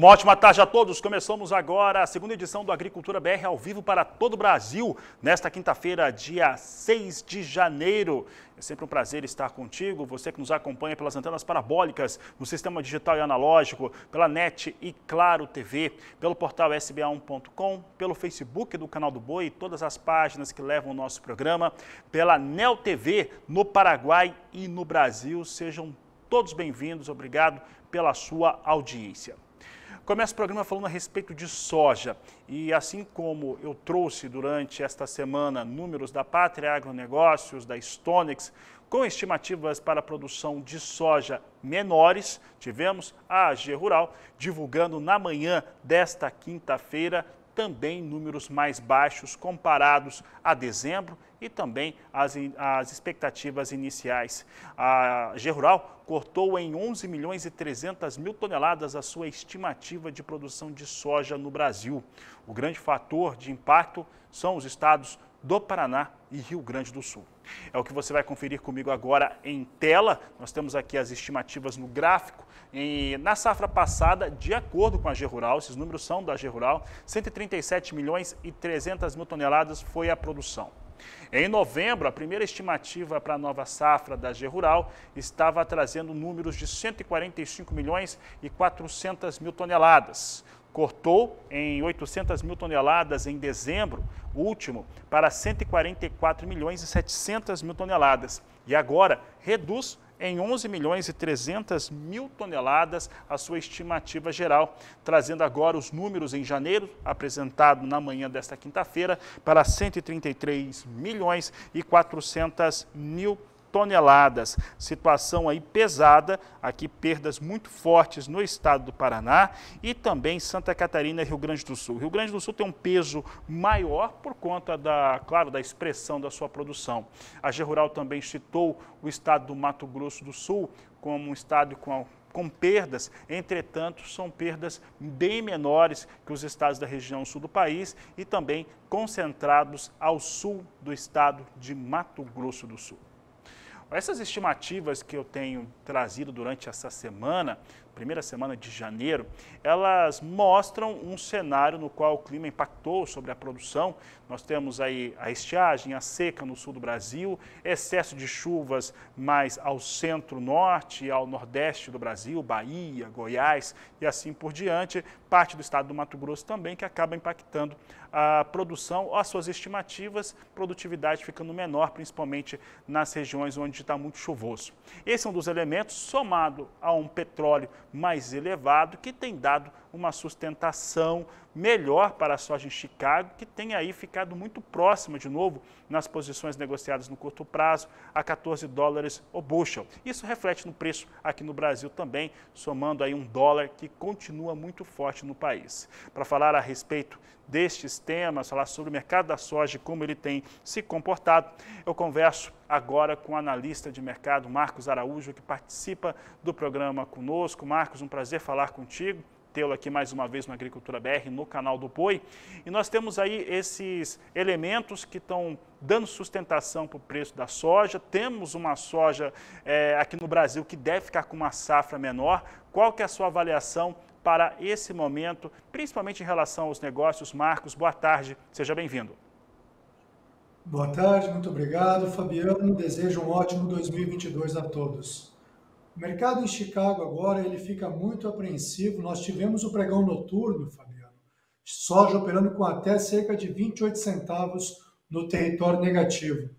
Uma ótima tarde a todos. Começamos agora a segunda edição do Agricultura BR ao vivo para todo o Brasil, nesta quinta-feira, dia 6 de janeiro. É sempre um prazer estar contigo, você que nos acompanha pelas antenas parabólicas, no sistema digital e analógico, pela NET e Claro TV, pelo portal sba1.com, pelo Facebook do Canal do Boi, todas as páginas que levam o nosso programa, pela Neo TV no Paraguai e no Brasil. Sejam todos bem-vindos, obrigado pela sua audiência. Começo o programa falando a respeito de soja e assim como eu trouxe durante esta semana números da Pátria Agronegócios, da Stonex, com estimativas para a produção de soja menores, tivemos a AG Rural divulgando na manhã desta quinta-feira também números mais baixos comparados a dezembro e também as expectativas iniciais. A AG Rural cortou em 11 milhões e 300 mil toneladas a sua estimativa de produção de soja no Brasil. O grande fator de impacto são os estados do Paraná e Rio Grande do Sul. É o que você vai conferir comigo agora em tela. Nós temos aqui as estimativas no gráfico. Na safra passada, de acordo com a AG Rural, esses números são da AG Rural, 137 milhões e 300 mil toneladas foi a produção. Em novembro, a primeira estimativa para a nova safra da AG Rural estava trazendo números de 145 milhões e 400 mil toneladas. Cortou em 800 mil toneladas em dezembro, último, para 144 milhões e 700 mil toneladas. E agora reduz em 11 milhões e 300 mil toneladas a sua estimativa geral, trazendo agora os números em janeiro, apresentado na manhã desta quinta-feira, para 133 milhões e 400 mil toneladas. Situação aí pesada, aqui perdas muito fortes no estado do Paraná e também Santa Catarina e Rio Grande do Sul. Rio Grande do Sul tem um peso maior por conta claro, da expressão da sua produção. A AG Rural também citou o estado do Mato Grosso do Sul como um estado com perdas, entretanto, são perdas bem menores que os estados da região sul do país e também concentrados ao sul do estado de Mato Grosso do Sul. Essas estimativas que eu tenho trazido durante essa semana, primeira semana de janeiro, elas mostram um cenário no qual o clima impactou sobre a produção. Nós temos aí a estiagem, a seca no sul do Brasil, excesso de chuvas mais ao centro-norte e ao nordeste do Brasil, Bahia, Goiás e assim por diante, parte do estado do Mato Grosso também, que acaba impactando a produção, as suas estimativas, produtividade ficando menor, principalmente nas regiões onde está muito chuvoso. Esse é um dos elementos, somado a um petróleo mais elevado, que tem dado uma sustentação melhor para a soja em Chicago, que tem aí ficado muito próxima de novo nas posições negociadas no curto prazo a 14 dólares o bushel. Isso reflete no preço aqui no Brasil também, somando aí um dólar que continua muito forte no país. Para falar a respeito destes temas, falar sobre o mercado da soja e como ele tem se comportado, eu converso agora com o analista de mercado Marcos Araújo, que participa do programa conosco. Marcos, um prazer falar contigo, tê-lo aqui mais uma vez no Agricultura BR, no canal do Boi. E nós temos aí esses elementos que estão dando sustentação para o preço da soja. Temos uma soja aqui no Brasil que deve ficar com uma safra menor. Qual que é a sua avaliação para esse momento, principalmente em relação aos negócios? Marcos, boa tarde, seja bem-vindo. Boa tarde, muito obrigado, Fabiano. Desejo um ótimo 2022 a todos. O mercado em Chicago agora ele fica muito apreensivo. Nós tivemos o pregão noturno, Fabiano, soja operando com até cerca de 28 centavos no território negativo.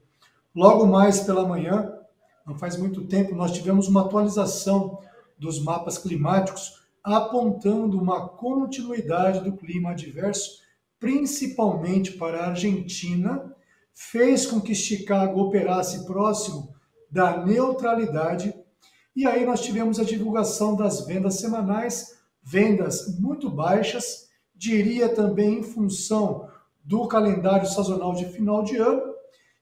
Logo mais pela manhã, não faz muito tempo, nós tivemos uma atualização dos mapas climáticos apontando uma continuidade do clima adverso, principalmente para a Argentina, fez com que Chicago operasse próximo da neutralidade. E aí nós tivemos a divulgação das vendas semanais, vendas muito baixas, diria também em função do calendário sazonal de final de ano.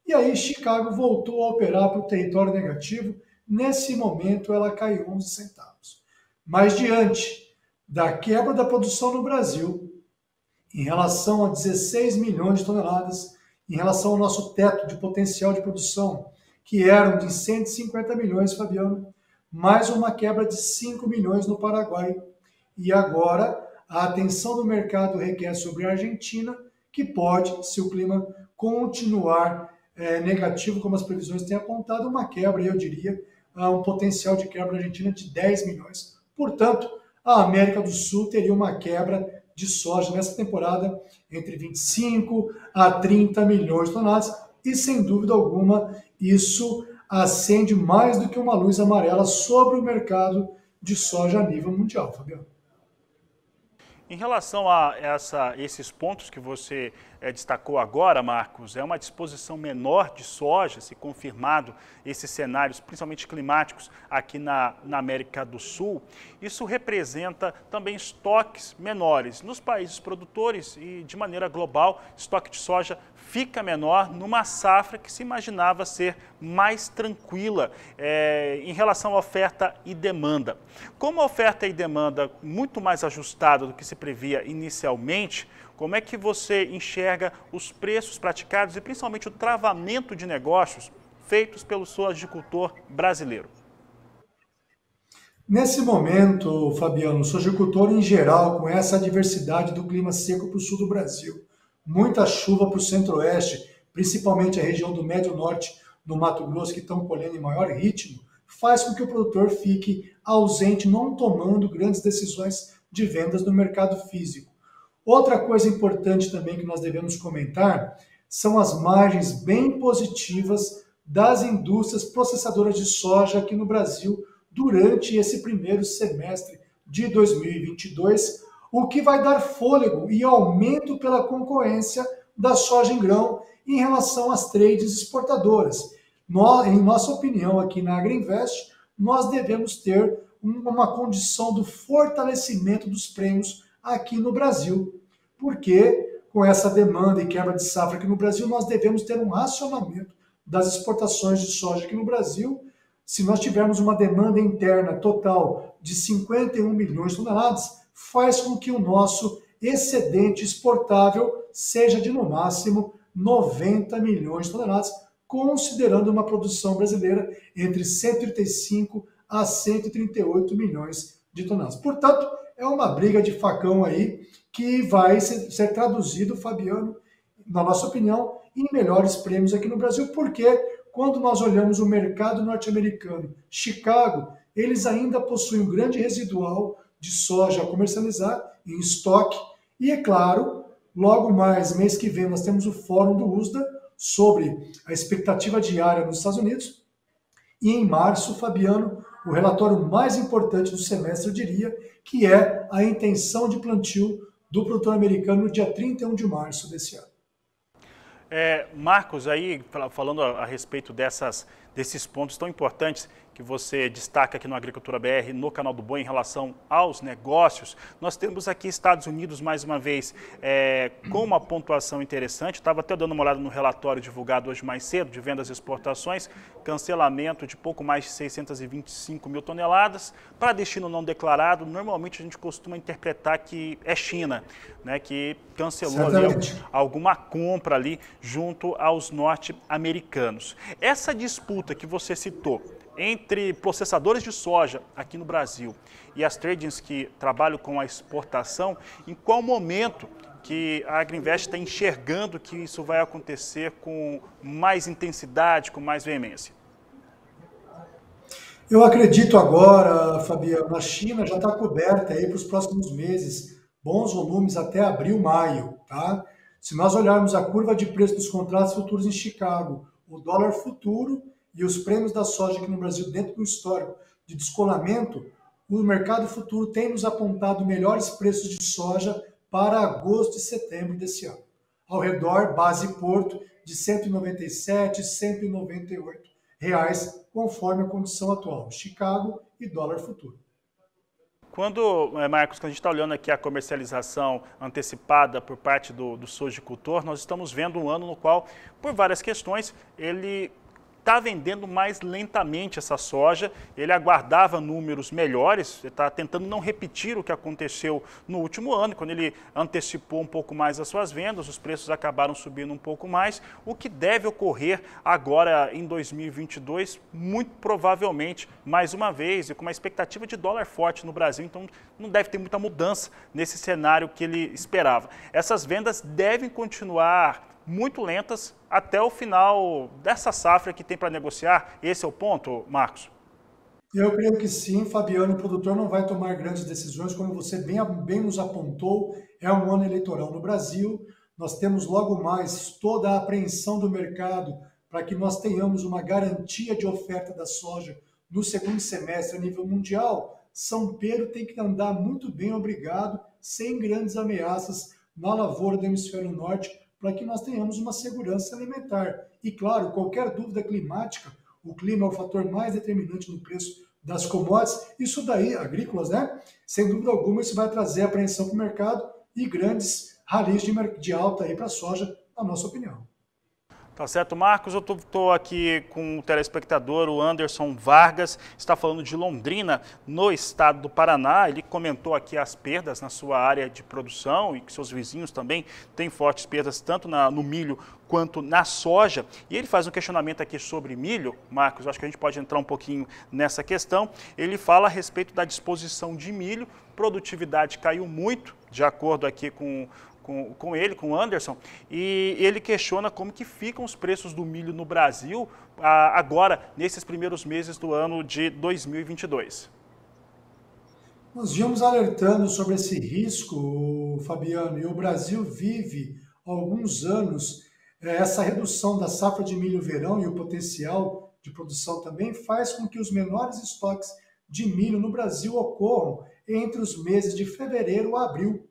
E aí Chicago voltou a operar para o território negativo. Nesse momento ela caiu 11 centavos. Mas diante da quebra da produção no Brasil, em relação a 16 milhões de toneladas, em relação ao nosso teto de potencial de produção, que eram de 150 milhões, Fabiano, mais uma quebra de 5 milhões no Paraguai. E agora a atenção do mercado requer sobre a Argentina, que pode, se o clima continuar negativo, como as previsões têm apontado, uma quebra, eu diria, um potencial de quebra na Argentina de 10 milhões. Portanto, a América do Sul teria uma quebra de soja nessa temporada entre 25 a 30 milhões de toneladas e, sem dúvida alguma, isso acende mais do que uma luz amarela sobre o mercado de soja a nível mundial, Fabiano. Em relação a esses pontos que você destacou agora, Marcos, é uma disposição menor de soja, se confirmado esses cenários, principalmente climáticos, aqui na América do Sul. Isso representa também estoques menores nos países produtores e, de maneira global, estoque de soja fica menor numa safra que se imaginava ser mais tranquila em relação à oferta e demanda. Como a oferta e demanda muito mais ajustada do que se previa inicialmente, como é que você enxerga os preços praticados e principalmente o travamento de negócios feitos pelo sojicultor brasileiro? Nesse momento, Fabiano, o sojicultor em geral, com essa adversidade do clima seco para o sul do Brasil, muita chuva para o centro-oeste, principalmente a região do Médio Norte, no Mato Grosso, que estão colhendo em maior ritmo, faz com que o produtor fique ausente, não tomando grandes decisões de vendas no mercado físico. Outra coisa importante também que nós devemos comentar são as margens bem positivas das indústrias processadoras de soja aqui no Brasil durante esse primeiro semestre de 2022, o que vai dar fôlego e aumento pela concorrência da soja em grão em relação às trades exportadoras. Em nossa opinião, aqui na Agrinvest, nós devemos ter uma condição do fortalecimento dos prêmios aqui no Brasil, porque com essa demanda e quebra de safra aqui no Brasil, nós devemos ter um racionamento das exportações de soja aqui no Brasil. Se nós tivermos uma demanda interna total de 51 milhões de toneladas, faz com que o nosso excedente exportável seja de, no máximo, 90 milhões de toneladas, considerando uma produção brasileira entre 135 a 138 milhões de toneladas. Portanto, é uma briga de facão aí que vai ser traduzido, Fabiano, na nossa opinião, em melhores prêmios aqui no Brasil, porque quando nós olhamos o mercado norte-americano, Chicago, eles ainda possuem um grande residual de soja a comercializar em estoque. E, é claro, logo mais, mês que vem, nós temos o Fórum do USDA sobre a expectativa diária nos Estados Unidos. E em março, Fabiano, o relatório mais importante do semestre, eu diria, que é a intenção de plantio do produtor americano no dia 31 de março desse ano. Marcos, aí falando a respeito desses pontos tão importantes que você destaca aqui no Agricultura BR, no canal do Boi, em relação aos negócios, nós temos aqui Estados Unidos, mais uma vez, com uma pontuação interessante. Estava até dando uma olhada no relatório divulgado hoje mais cedo, de vendas e exportações, cancelamento de pouco mais de 625 mil toneladas, para destino não declarado. Normalmente a gente costuma interpretar que é China, né, que cancelou ali alguma compra ali junto aos norte-americanos. Essa disputa que você citou entre processadores de soja aqui no Brasil e as tradings que trabalham com a exportação, em qual momento que a Agrinvest está enxergando que isso vai acontecer com mais intensidade, com mais veemência? Eu acredito agora, Fabiano, a China já está coberta aí para os próximos meses, bons volumes até abril, maio, tá? Se nós olharmos a curva de preço dos contratos futuros em Chicago, o dólar futuro e os prêmios da soja aqui no Brasil dentro do histórico de descolamento, o mercado futuro tem nos apontado melhores preços de soja para agosto e setembro desse ano. Ao redor, base Porto, de R$ 197, R$ 198, conforme a condição atual, Chicago e dólar futuro. Marcos, quando a gente está olhando aqui a comercialização antecipada por parte do sojicultor, nós estamos vendo um ano no qual, por várias questões, ele está vendendo mais lentamente essa soja, ele aguardava números melhores, ele está tentando não repetir o que aconteceu no último ano, quando ele antecipou um pouco mais as suas vendas, os preços acabaram subindo um pouco mais, o que deve ocorrer agora em 2022, muito provavelmente, mais uma vez, e com uma expectativa de dólar forte no Brasil, então não deve ter muita mudança nesse cenário que ele esperava. Essas vendas devem continuar muito lentas até o final dessa safra que tem para negociar. Esse é o ponto, Marcos? Eu creio que sim, Fabiano. O produtor não vai tomar grandes decisões, como você bem nos apontou. É um ano eleitoral no Brasil. Nós temos logo mais toda a apreensão do mercado para que nós tenhamos uma garantia de oferta da soja no segundo semestre a nível mundial. São Pedro tem que andar muito bem, obrigado, sem grandes ameaças na lavoura do hemisfério norte, para que nós tenhamos uma segurança alimentar. E, claro, qualquer dúvida climática, o clima é o fator mais determinante no preço das commodities, isso daí, agrícolas, né? Sem dúvida alguma, isso vai trazer apreensão para o mercado e grandes ralis de alta aí para a soja, na nossa opinião. Tá certo, Marcos. Eu estou aqui com o telespectador, o Anderson Vargas, está falando de Londrina, no estado do Paraná. Ele comentou aqui as perdas na sua área de produção e que seus vizinhos também têm fortes perdas, tanto no milho quanto na soja. E ele faz um questionamento aqui sobre milho, Marcos, acho que a gente pode entrar um pouquinho nessa questão. Ele fala a respeito da disposição de milho, produtividade caiu muito, de acordo aqui com o Anderson, e ele questiona como que ficam os preços do milho no Brasil agora, nesses primeiros meses do ano de 2022. Nós vimos alertando sobre esse risco, Fabiano, e o Brasil vive há alguns anos essa redução da safra de milho verão e o potencial de produção também faz com que os menores estoques de milho no Brasil ocorram entre os meses de fevereiro a abril.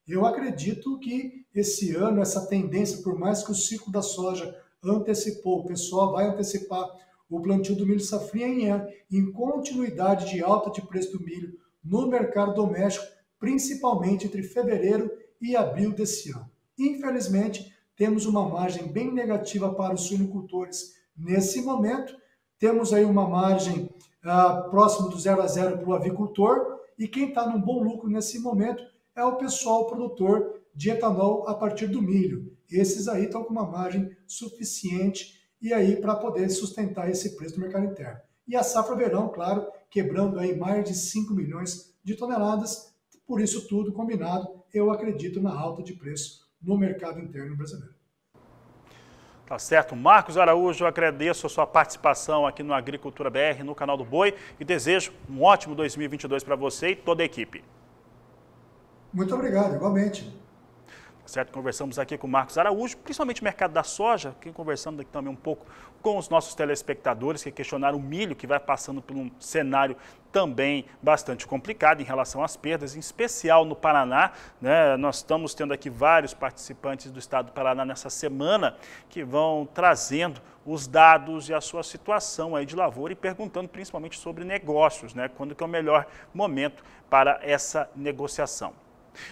Eu acredito que esse ano, essa tendência, por mais que o ciclo da soja antecipou, o pessoal vai antecipar o plantio do milho safrinha em continuidade de alta de preço do milho no mercado doméstico, principalmente entre fevereiro e abril desse ano. Infelizmente, temos uma margem bem negativa para os suinocultores nesse momento, temos aí uma margem próximo do 0 a 0 para o avicultor, e quem está num bom lucro nesse momento é o pessoal produtor de etanol a partir do milho. Esses aí estão com uma margem suficiente e aí para poder sustentar esse preço do mercado interno. E a safra verão, claro, quebrando aí mais de 5 milhões de toneladas. Por isso tudo combinado, eu acredito na alta de preço no mercado interno brasileiro. Tá certo. Marcos Araújo, eu agradeço a sua participação aqui no Agricultura BR, no canal do Boi, e desejo um ótimo 2022 para você e toda a equipe. Muito obrigado, igualmente. Certo, conversamos aqui com o Marcos Araújo, principalmente o mercado da soja, aqui conversando aqui também um pouco com os nossos telespectadores que questionaram o milho, que vai passando por um cenário também bastante complicado em relação às perdas, em especial no Paraná, né? Nós estamos tendo aqui vários participantes do estado do Paraná nessa semana que vão trazendo os dados e a sua situação aí de lavoura e perguntando principalmente sobre negócios, né? Quando que é o melhor momento para essa negociação.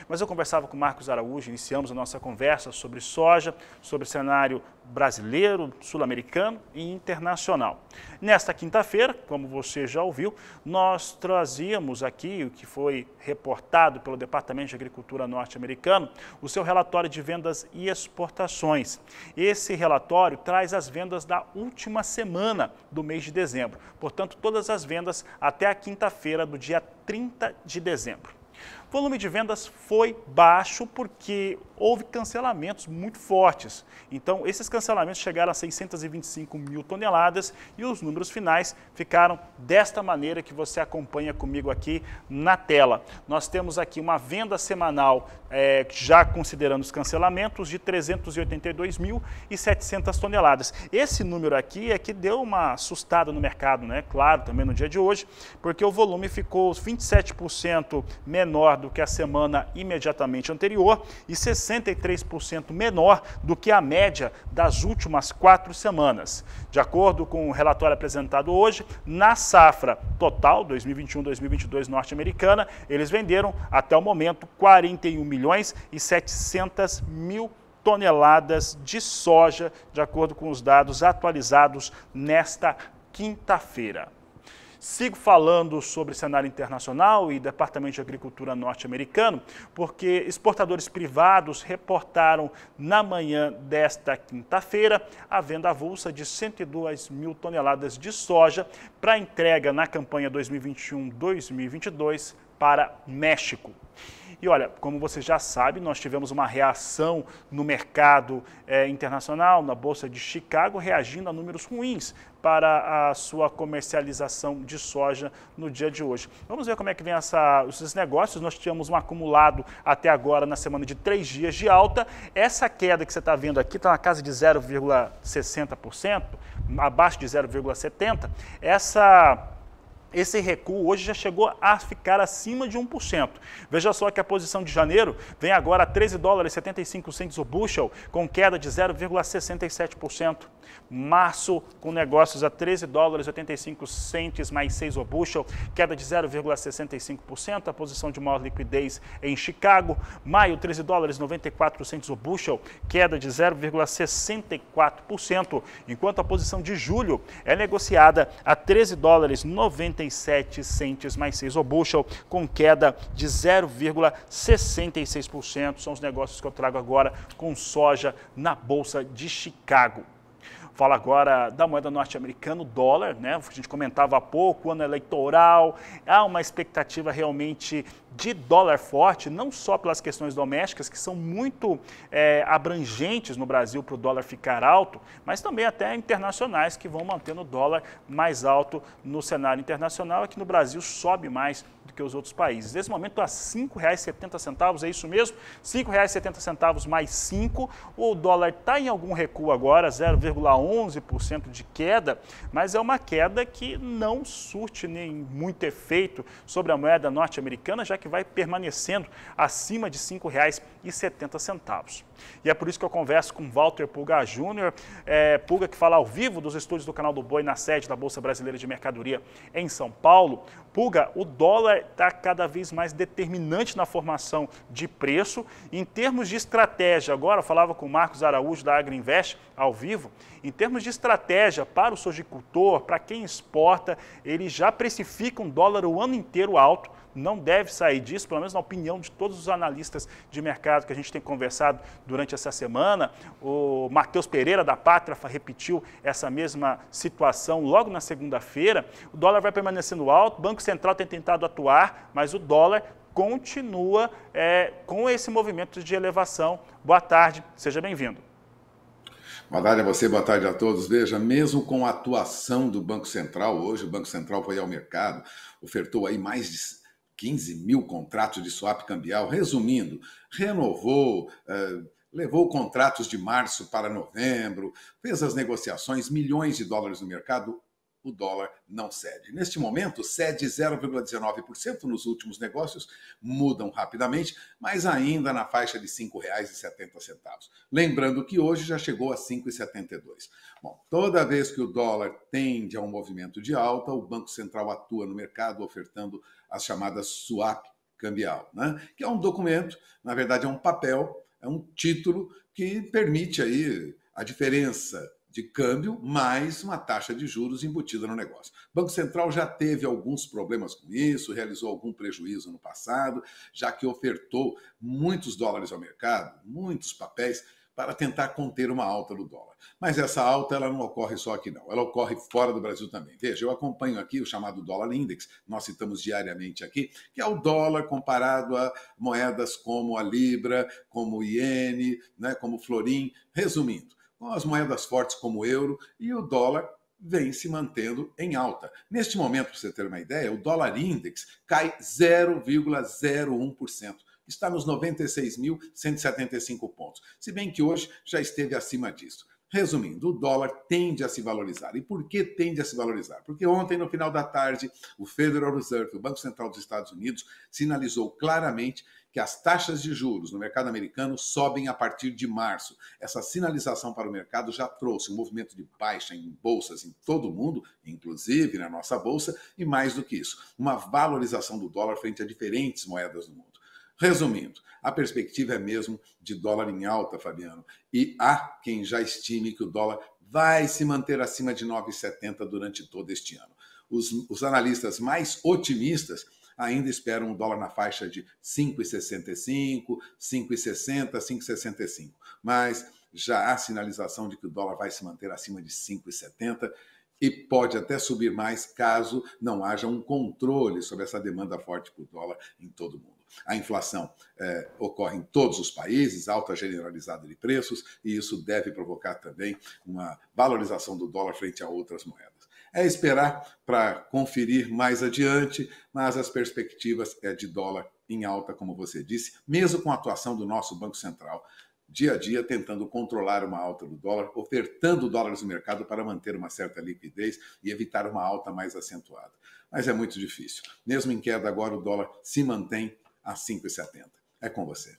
Mas eu conversava com o Marcos Araújo, iniciamos a nossa conversa sobre soja, sobre o cenário brasileiro, sul-americano e internacional. Nesta quinta-feira, como você já ouviu, nós trazíamos aqui o que foi reportado pelo Departamento de Agricultura norte-americano, o seu relatório de vendas e exportações. Esse relatório traz as vendas da última semana do mês de dezembro, portanto, todas as vendas até a quinta-feira do dia 30 de dezembro. O volume de vendas foi baixo porque houve cancelamentos muito fortes. Então, esses cancelamentos chegaram a 625 mil toneladas e os números finais ficaram desta maneira que você acompanha comigo aqui na tela. Nós temos aqui uma venda semanal, já considerando os cancelamentos, de 382.700 toneladas. Esse número aqui é que deu uma assustada no mercado, né? Claro, também no dia de hoje, porque o volume ficou 27% menor do que a semana imediatamente anterior e 63% menor do que a média das últimas 4 semanas. De acordo com o relatório apresentado hoje, na safra total 2021-2022 norte-americana, eles venderam até o momento 41.700.000 toneladas de soja, de acordo com os dados atualizados nesta quinta-feira. Sigo falando sobre cenário internacional e Departamento de Agricultura norte-americano, porque exportadores privados reportaram na manhã desta quinta-feira a venda avulsa de 102 mil toneladas de soja para entrega na campanha 2021-2022 para México. E olha, como você já sabe, nós tivemos uma reação no mercado internacional, na Bolsa de Chicago, reagindo a números ruins para a sua comercialização de soja no dia de hoje. Vamos ver como é que vem esses negócios. Nós tínhamos um acumulado até agora na semana de 3 dias de alta. Essa queda que você está vendo aqui está na casa de 0,60%, abaixo de 0,70%. Esse recuo hoje já chegou a ficar acima de 1%. Veja só que a posição de janeiro vem agora a 13 dólares e 75 centes o bushel, com queda de 0,67%. Março, com negócios a 13 dólares e 85 centes mais 6 o bushel, queda de 0,65%. A posição de maior liquidez em Chicago. Maio, 13 dólares e 94 centes o bushel, queda de 0,64%. Enquanto a posição de julho é negociada a 13 dólares e 97 centes mais 6 o bushel, com queda de 0,66%. São os negócios que eu trago agora com soja na Bolsa de Chicago. Fala agora da moeda norte-americana, o dólar, né? A gente comentava há pouco, ano eleitoral, há uma expectativa realmente de dólar forte, não só pelas questões domésticas, que são muito abrangentes no Brasil para o dólar ficar alto, mas também até internacionais, que vão mantendo o dólar mais alto no cenário internacional. Aqui no Brasil sobe mais do que os outros países. Nesse momento está R$ 5,70, é isso mesmo? R$ 5,70 mais 5. O dólar está em algum recuo agora, 0,11% de queda, mas é uma queda que não surte nem muito efeito sobre a moeda norte-americana, já que vai permanecendo acima de R$ 5,70. E é por isso que eu converso com Walter Pulga Júnior, Pulga, que fala ao vivo dos estúdios do Canal do Boi, na sede da Bolsa Brasileira de Mercadoria em São Paulo. Pulga, o dólar está cada vez mais determinante na formação de preço. Em termos de estratégia, agora eu falava com o Marcos Araújo da Agriinvest ao vivo, em termos de estratégia para o sojicultor, para quem exporta, ele já precifica um dólar o ano inteiro alto. Não deve sair disso, pelo menos na opinião de todos os analistas de mercado que a gente tem conversado durante essa semana. O Matheus Pereira, da Pátria, repetiu essa mesma situação logo na segunda-feira. O dólar vai permanecendo alto, o Banco Central tem tentado atuar, mas o dólar continua com esse movimento de elevação. Boa tarde, seja bem-vindo. Boa tarde a você, boa tarde a todos. Veja, mesmo com a atuação do Banco Central, hoje o Banco Central foi ao mercado, ofertou aí mais de 15 mil contratos de swap cambial. Resumindo, renovou, levou contratos de março para novembro, fez as negociações, milhões de dólares no mercado, o dólar não cede. Neste momento, cede 0,19% nos últimos negócios, mudam rapidamente, mas ainda na faixa de R$ 5,70. Lembrando que hoje já chegou a R$ 5,72. Bom, toda vez que o dólar tende a um movimento de alta, o Banco Central atua no mercado ofertando as chamadas swap cambial, né? Que é um documento, na verdade é um papel, é um título que permite aí a diferença de câmbio mais uma taxa de juros embutida no negócio. O Banco Central já teve alguns problemas com isso, realizou algum prejuízo no passado, já que ofertou muitos dólares ao mercado, muitos papéis, para tentar conter uma alta do dólar. Mas essa alta ela não ocorre só aqui não, ela ocorre fora do Brasil também. Veja, eu acompanho aqui o chamado dólar index, nós citamos diariamente aqui, que é o dólar comparado a moedas como a libra, como o iene, né, como o florim. Resumindo, com as moedas fortes como o euro, e o dólar vem se mantendo em alta. Neste momento, para você ter uma ideia, o dólar index cai 0,01%. Está nos 96.175 pontos, se bem que hoje já esteve acima disso. Resumindo, o dólar tende a se valorizar. E por que tende a se valorizar? Porque ontem, no final da tarde, o Federal Reserve, o Banco Central dos Estados Unidos, sinalizou claramente que as taxas de juros no mercado americano sobem a partir de março. Essa sinalização para o mercado já trouxe um movimento de baixa em bolsas em todo o mundo, inclusive na nossa bolsa, e mais do que isso, uma valorização do dólar frente a diferentes moedas do mundo. Resumindo, a perspectiva é mesmo de dólar em alta, Fabiano, e há quem já estime que o dólar vai se manter acima de 9,70 durante todo este ano. Os analistas mais otimistas ainda esperam o dólar na faixa de 5,65, 5,60, 5,65. Mas já há sinalização de que o dólar vai se manter acima de 5,70 e pode até subir mais caso não haja um controle sobre essa demanda forte por dólar em todo o mundo. A inflação ocorre em todos os países, alta generalizada de preços, e isso deve provocar também uma valorização do dólar frente a outras moedas. É esperar para conferir mais adiante, mas as perspectivas é de dólar em alta, como você disse, mesmo com a atuação do nosso Banco Central, dia a dia tentando controlar uma alta do dólar, ofertando dólares no mercado para manter uma certa liquidez e evitar uma alta mais acentuada. Mas é muito difícil. Mesmo em queda agora, o dólar se mantém a 5,70. É com você.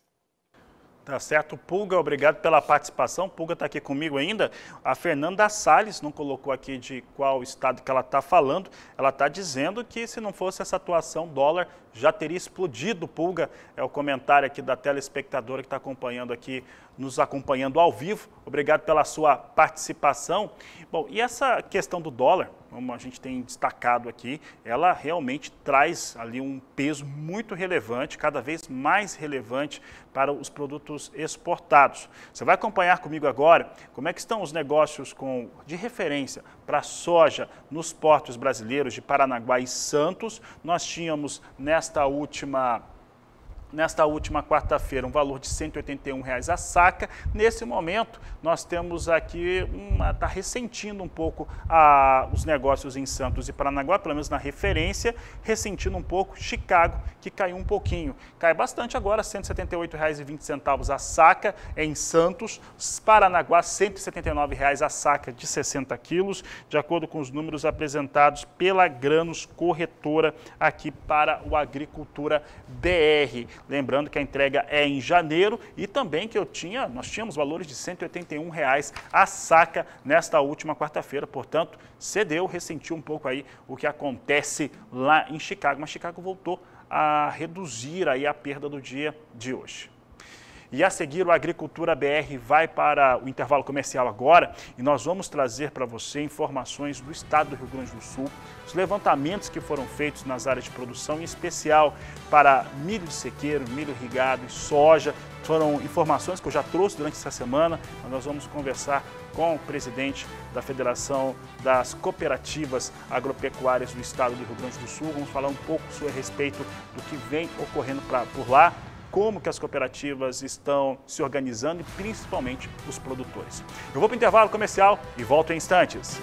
Tá certo. Pulga, obrigado pela participação. Pulga está aqui comigo ainda. A Fernanda Salles não colocou aqui de qual estado que ela está falando. Ela está dizendo que se não fosse essa atuação, o dólar já teria explodido. Pulga, é o comentário aqui da telespectadora que está acompanhando aqui, nos acompanhando ao vivo. Obrigado pela sua participação. Bom, e essa questão do dólar, como a gente tem destacado aqui, ela realmente traz ali um peso muito relevante, cada vez mais relevante para os produtos exportados. Você vai acompanhar comigo agora como é que estão os negócios de referência para a soja nos portos brasileiros de Paranaguá e Santos. Nós tínhamos nesta última quarta-feira um valor de R$ 181 a saca. Nesse momento, nós temos aqui, está ressentindo um pouco os negócios em Santos e Paranaguá, pelo menos na referência, ressentindo um pouco Chicago, que caiu um pouquinho. Cai bastante agora, R$ 178,20 a saca em Santos, Paranaguá, R$ 179 a saca de 60 quilos, de acordo com os números apresentados pela Grãos Corretora aqui para o Agricultura BR. Lembrando que a entrega é em janeiro e também que nós tínhamos valores de R$ 181 a saca nesta última quarta-feira, portanto, cedeu, ressentiu um pouco aí o que acontece lá em Chicago, mas Chicago voltou a reduzir aí a perda do dia de hoje. E a seguir, o Agricultura BR vai para o intervalo comercial agora e nós vamos trazer para você informações do estado do Rio Grande do Sul, os levantamentos que foram feitos nas áreas de produção, em especial para milho de sequeiro, milho irrigado e soja. Foram informações que eu já trouxe durante essa semana, mas nós vamos conversar com o presidente da Federação das Cooperativas Agropecuárias do estado do Rio Grande do Sul. Vamos falar um pouco a respeito do que vem ocorrendo por lá, como que as cooperativas estão se organizando e principalmente os produtores. Eu vou para o intervalo comercial e volto em instantes.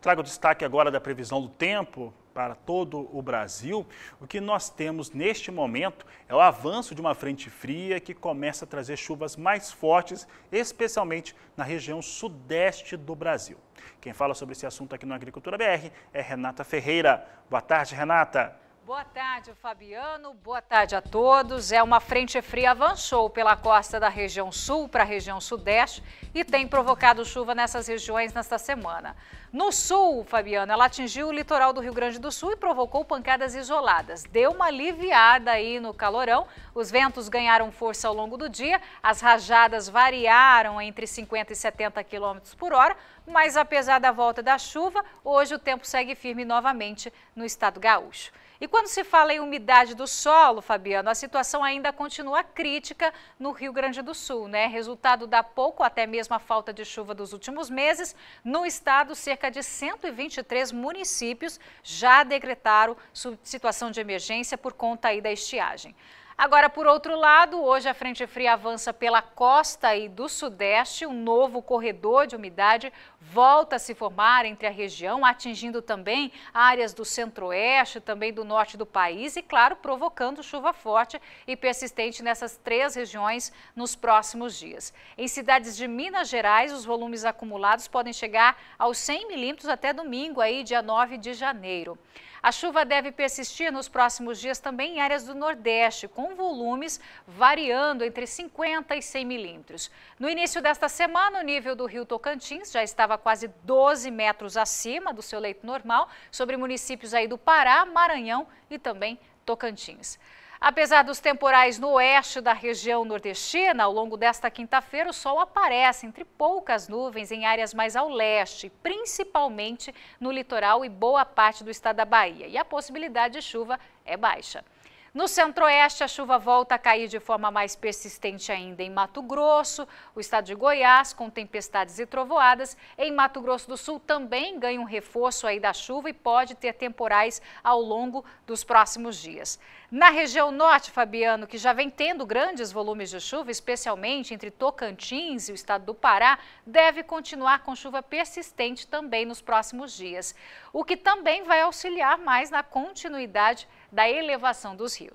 Trago o destaque agora da previsão do tempo para todo o Brasil. O que nós temos neste momento é o avanço de uma frente fria que começa a trazer chuvas mais fortes, especialmente na região sudeste do Brasil. Quem fala sobre esse assunto aqui no Agricultura BR é Renata Ferreira. Boa tarde, Renata. Boa tarde, Fabiano. Boa tarde a todos. Uma frente fria avançou pela costa da região sul para a região sudeste e tem provocado chuva nessas regiões nesta semana. No sul, Fabiano, ela atingiu o litoral do Rio Grande do Sul e provocou pancadas isoladas. Deu uma aliviada aí no calorão, os ventos ganharam força ao longo do dia, as rajadas variaram entre 50 e 70 km por hora, mas apesar da volta da chuva, hoje o tempo segue firme novamente no estado gaúcho. E quando se fala em umidade do solo, Fabiano, a situação ainda continua crítica no Rio Grande do Sul, né? Resultado da pouco, até mesmo a falta de chuva dos últimos meses. No estado, cerca de 123 municípios já decretaram situação de emergência por conta aí da estiagem. Agora, por outro lado, hoje a frente fria avança pela costa aí do sudeste, um novo corredor de umidade volta a se formar entre a região, atingindo também áreas do centro-oeste, também do norte do país e, claro, provocando chuva forte e persistente nessas três regiões nos próximos dias. Em cidades de Minas Gerais, os volumes acumulados podem chegar aos 100 milímetros até domingo, aí, dia 9 de janeiro. A chuva deve persistir nos próximos dias também em áreas do Nordeste, com volumes variando entre 50 e 100 milímetros. No início desta semana, o nível do rio Tocantins já estava quase 12 metros acima do seu leito normal, sobre municípios aí do Pará, Maranhão e também Tocantins. Apesar dos temporais no oeste da região nordestina, ao longo desta quinta-feira o sol aparece entre poucas nuvens em áreas mais ao leste, principalmente no litoral e boa parte do estado da Bahia. E a possibilidade de chuva é baixa. No centro-oeste, a chuva volta a cair de forma mais persistente ainda em Mato Grosso, o estado de Goiás, com tempestades e trovoadas. Em Mato Grosso do Sul também ganha um reforço aí da chuva e pode ter temporais ao longo dos próximos dias. Na região norte, Fabiano, que já vem tendo grandes volumes de chuva, especialmente entre Tocantins e o estado do Pará, deve continuar com chuva persistente também nos próximos dias, o que também vai auxiliar mais na continuidade da elevação dos rios.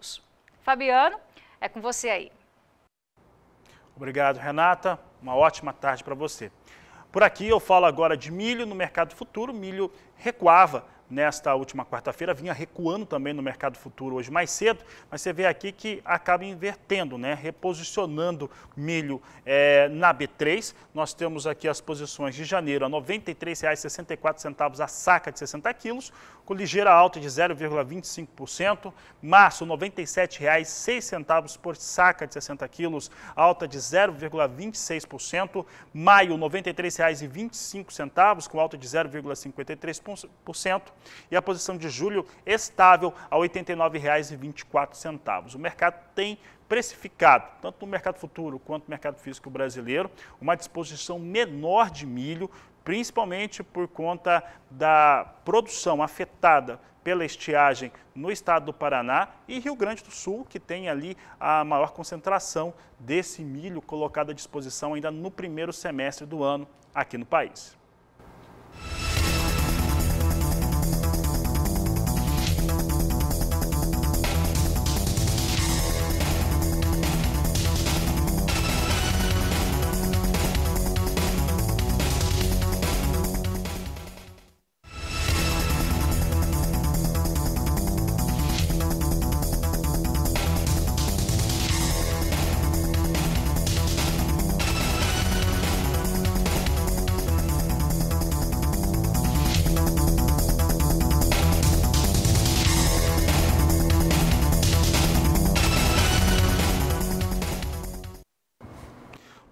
Fabiano, é com você aí. Obrigado, Renata. Uma ótima tarde para você. Por aqui eu falo agora de milho no mercado futuro. Milho recuava nesta última quarta-feira, vinha recuando também no mercado futuro hoje mais cedo, mas você vê aqui que acaba invertendo, né? Reposicionando milho na B3. Nós temos aqui as posições de janeiro a R$ 93,64 a saca de 60 quilos, com ligeira alta de 0,25%. Março, R$ 97,06 por saca de 60 quilos, alta de 0,26%. Maio, R$ 93,25, com alta de 0,53%. E a posição de julho estável a R$ 89,24. O mercado tem precificado, tanto no mercado futuro quanto no mercado físico brasileiro, uma disposição menor de milho, principalmente por conta da produção afetada pela estiagem no estado do Paraná e Rio Grande do Sul, que tem ali a maior concentração desse milho colocado à disposição ainda no primeiro semestre do ano aqui no país.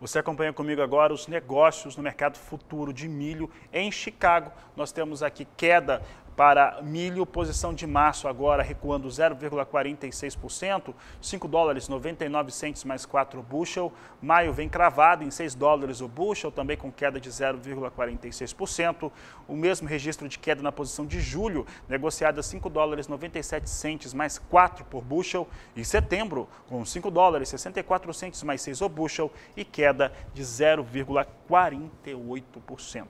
Você acompanha comigo agora os negócios no mercado futuro de milho em Chicago. Nós temos aqui queda para milho, posição de março agora recuando 0,46%, $5,99 mais 4 bushel. Maio vem cravado em $6 o bushel, também com queda de 0,46%. O mesmo registro de queda na posição de julho, negociada $5,97 mais 4 por bushel. E setembro, com $5,64 mais 6 o bushel e queda de 0,48%.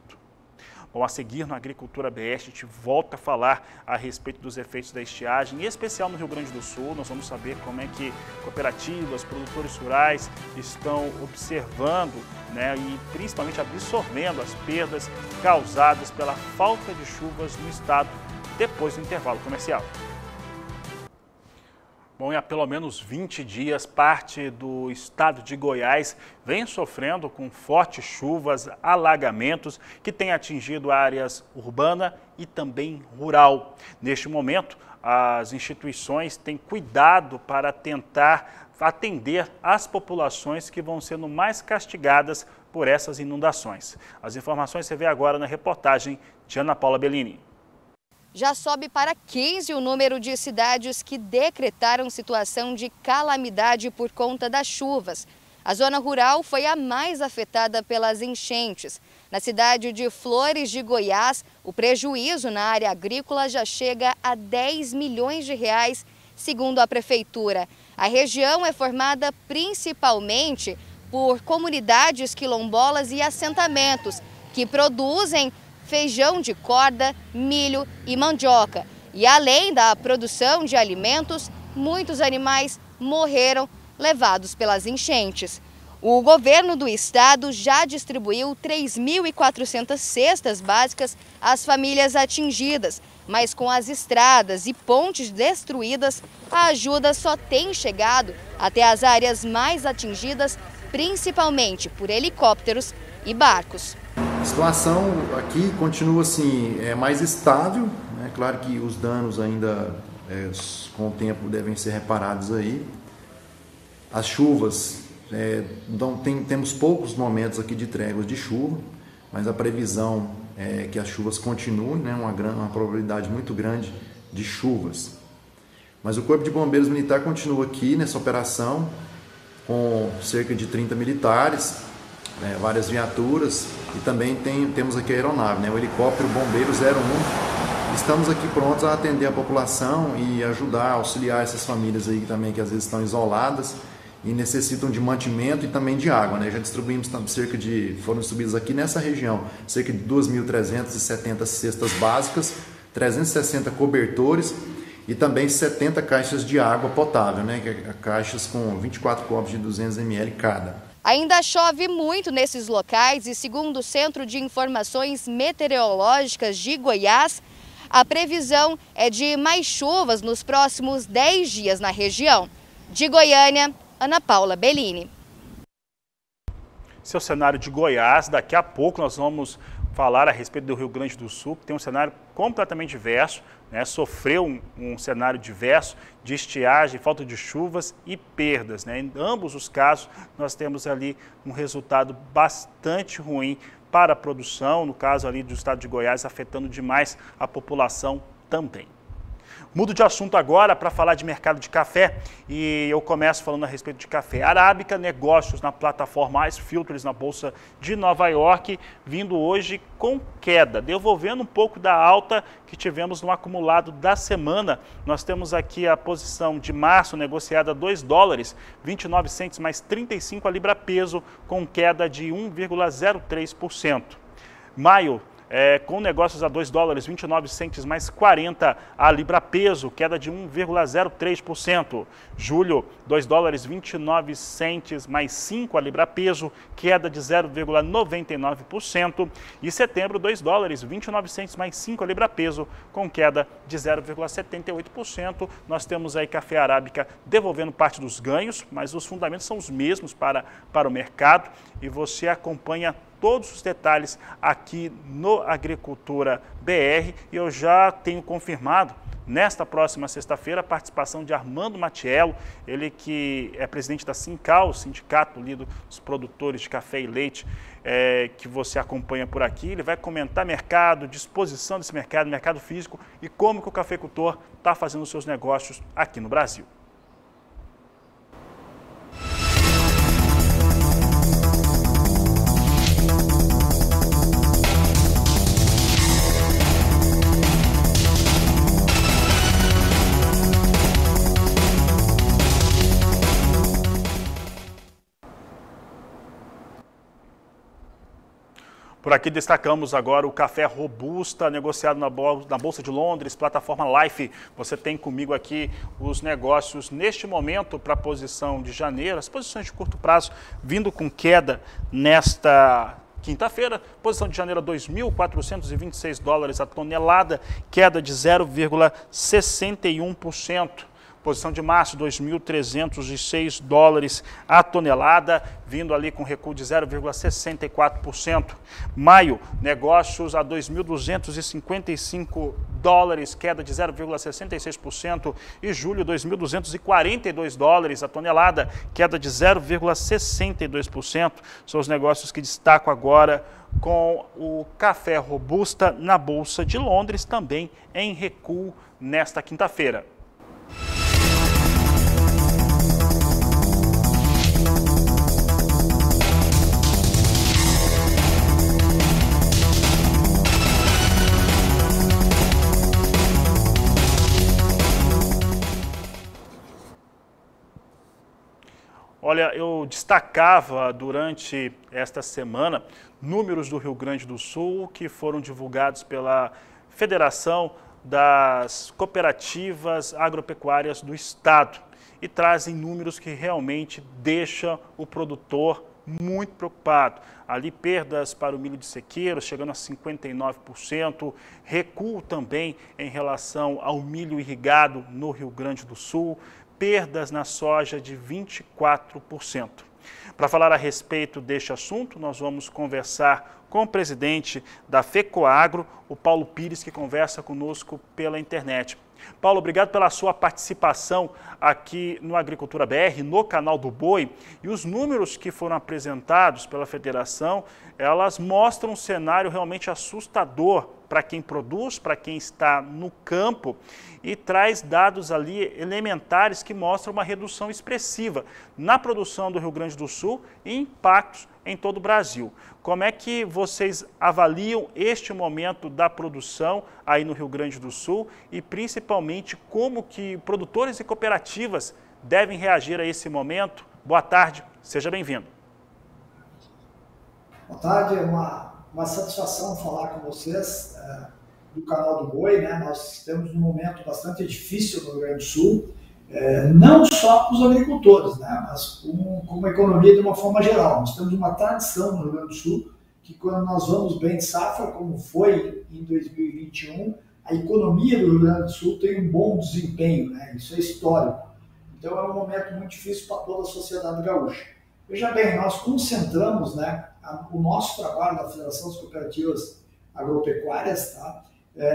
Bom, a seguir no Agricultura BR, a gente volta a falar a respeito dos efeitos da estiagem, em especial no Rio Grande do Sul. Nós vamos saber como é que cooperativas, produtores rurais estão observando, né, e principalmente absorvendo as perdas causadas pela falta de chuvas no estado depois do intervalo comercial. Bom, e há pelo menos 20 dias, parte do estado de Goiás vem sofrendo com fortes chuvas, alagamentos, que têm atingido áreas urbana e também rural. Neste momento, as instituições têm cuidado para tentar atender as populações que vão sendo mais castigadas por essas inundações. As informações você vê agora na reportagem de Ana Paula Bellini. Já sobe para 15 o número de cidades que decretaram situação de calamidade por conta das chuvas. A zona rural foi a mais afetada pelas enchentes. Na cidade de Flores de Goiás, o prejuízo na área agrícola já chega a R$10 milhões, segundo a prefeitura. A região é formada principalmente por comunidades quilombolas e assentamentos que produzem feijão de corda, milho e mandioca. E além da produção de alimentos, muitos animais morreram levados pelas enchentes. O governo do estado já distribuiu 3.400 cestas básicas às famílias atingidas, mas com as estradas e pontes destruídas, a ajuda só tem chegado até as áreas mais atingidas, principalmente por helicópteros e barcos. A situação aqui continua assim, mais estável, né? Claro que os danos ainda com o tempo devem ser reparados aí. As chuvas, temos poucos momentos aqui de tréguas de chuva, mas a previsão é que as chuvas continuem, né, uma probabilidade muito grande de chuvas. Mas o Corpo de Bombeiros Militar continua aqui nessa operação, com cerca de 30 militares, várias viaturas, e também temos aqui a aeronave, né, o helicóptero Bombeiro 01. Estamos aqui prontos a atender a população e ajudar, auxiliar essas famílias aí também que às vezes estão isoladas e necessitam de mantimento e também de água, né? Já distribuímos foram distribuídas aqui nessa região cerca de 2.370 cestas básicas, 360 cobertores e também 70 caixas de água potável, né? Caixas com 24 copos de 200 ml cada. Ainda chove muito nesses locais e, segundo o Centro de Informações Meteorológicas de Goiás, a previsão é de mais chuvas nos próximos 10 dias na região. De Goiânia, Ana Paula Bellini. Esse é o cenário de Goiás. Daqui a pouco nós vamos falar a respeito do Rio Grande do Sul, que tem um cenário completamente diverso, né? Sofreu um cenário diverso de estiagem, falta de chuvas e perdas, né? Em ambos os casos, nós temos ali um resultado bastante ruim para a produção, no caso ali do estado de Goiás, afetando demais a população também. Mudo de assunto agora para falar de mercado de café e eu começo falando a respeito de café arábica, negócios na plataforma Ice Filters na Bolsa de Nova York, vindo hoje com queda, devolvendo um pouco da alta que tivemos no acumulado da semana. Nós temos aqui a posição de março negociada a $2,29 mais 35 a libra peso, com queda de 1,03%. Maio, com negócios a $2,29 mais 40 a libra peso, queda de 1,03%. Julho, $2,29 mais 5 a libra peso, queda de 0,99%. E setembro, $2,29 mais 5 a libra peso, com queda de 0,78%. Nós temos aí café arábica devolvendo parte dos ganhos, mas os fundamentos são os mesmos para o mercado e você acompanha todos os detalhes aqui no Agricultura BR e eu já tenho confirmado nesta próxima sexta-feira a participação de Armando Matiello, ele que é presidente da Sincal, o sindicato ali dos produtores de café e leite, que você acompanha por aqui. Ele vai comentar mercado, disposição desse mercado, mercado físico e como que o cafeicultor está fazendo os seus negócios aqui no Brasil. Por aqui destacamos agora o café Robusta, negociado na Bolsa de Londres, plataforma Life. Você tem comigo aqui os negócios neste momento para a posição de janeiro, as posições de curto prazo vindo com queda nesta quinta-feira. Posição de janeiro a $2.426 a tonelada, queda de 0,61%. Posição de março, $2.306 a tonelada, vindo ali com recuo de 0,64%. Maio, negócios a $2.255, queda de 0,66%. E julho, $2.242 a tonelada, queda de 0,62%. São os negócios que destaco agora com o café Robusta na Bolsa de Londres, também em recuo nesta quinta-feira. Olha, eu destacava durante esta semana números do Rio Grande do Sul que foram divulgados pela Federação das Cooperativas Agropecuárias do Estado e trazem números que realmente deixam o produtor muito preocupado. Ali perdas para o milho de sequeiro chegando a 59%, recuo também em relação ao milho irrigado no Rio Grande do Sul, perdas na soja de 24%. Para falar a respeito deste assunto, nós vamos conversar com o presidente da FECOAGRO, o Paulo Pires, que conversa conosco pela internet. Paulo, obrigado pela sua participação aqui no Agricultura BR, no canal do Boi. E os números que foram apresentados pela federação, elas mostram um cenário realmente assustador para quem produz, para quem está no campo, e traz dados ali elementares que mostram uma redução expressiva na produção do Rio Grande do Sul e impactos em todo o Brasil. Como é que vocês avaliam este momento da produção aí no Rio Grande do Sul e principalmente como que produtores e cooperativas devem reagir a esse momento? Boa tarde, seja bem-vindo. Boa tarde, é uma satisfação falar com vocês do canal do Boi, né? Nós temos um momento bastante difícil no Rio Grande do Sul, não só para os agricultores, né? Mas como a economia de uma forma geral. Nós temos uma tradição no Rio Grande do Sul que quando nós vamos bem de safra, como foi em 2021, a economia do Rio Grande do Sul tem um bom desempenho, né? Isso é histórico. Então é um momento muito difícil para toda a sociedade gaúcha. Veja bem, nós concentramos, né, o nosso trabalho da Federação das Cooperativas Agropecuárias, tá,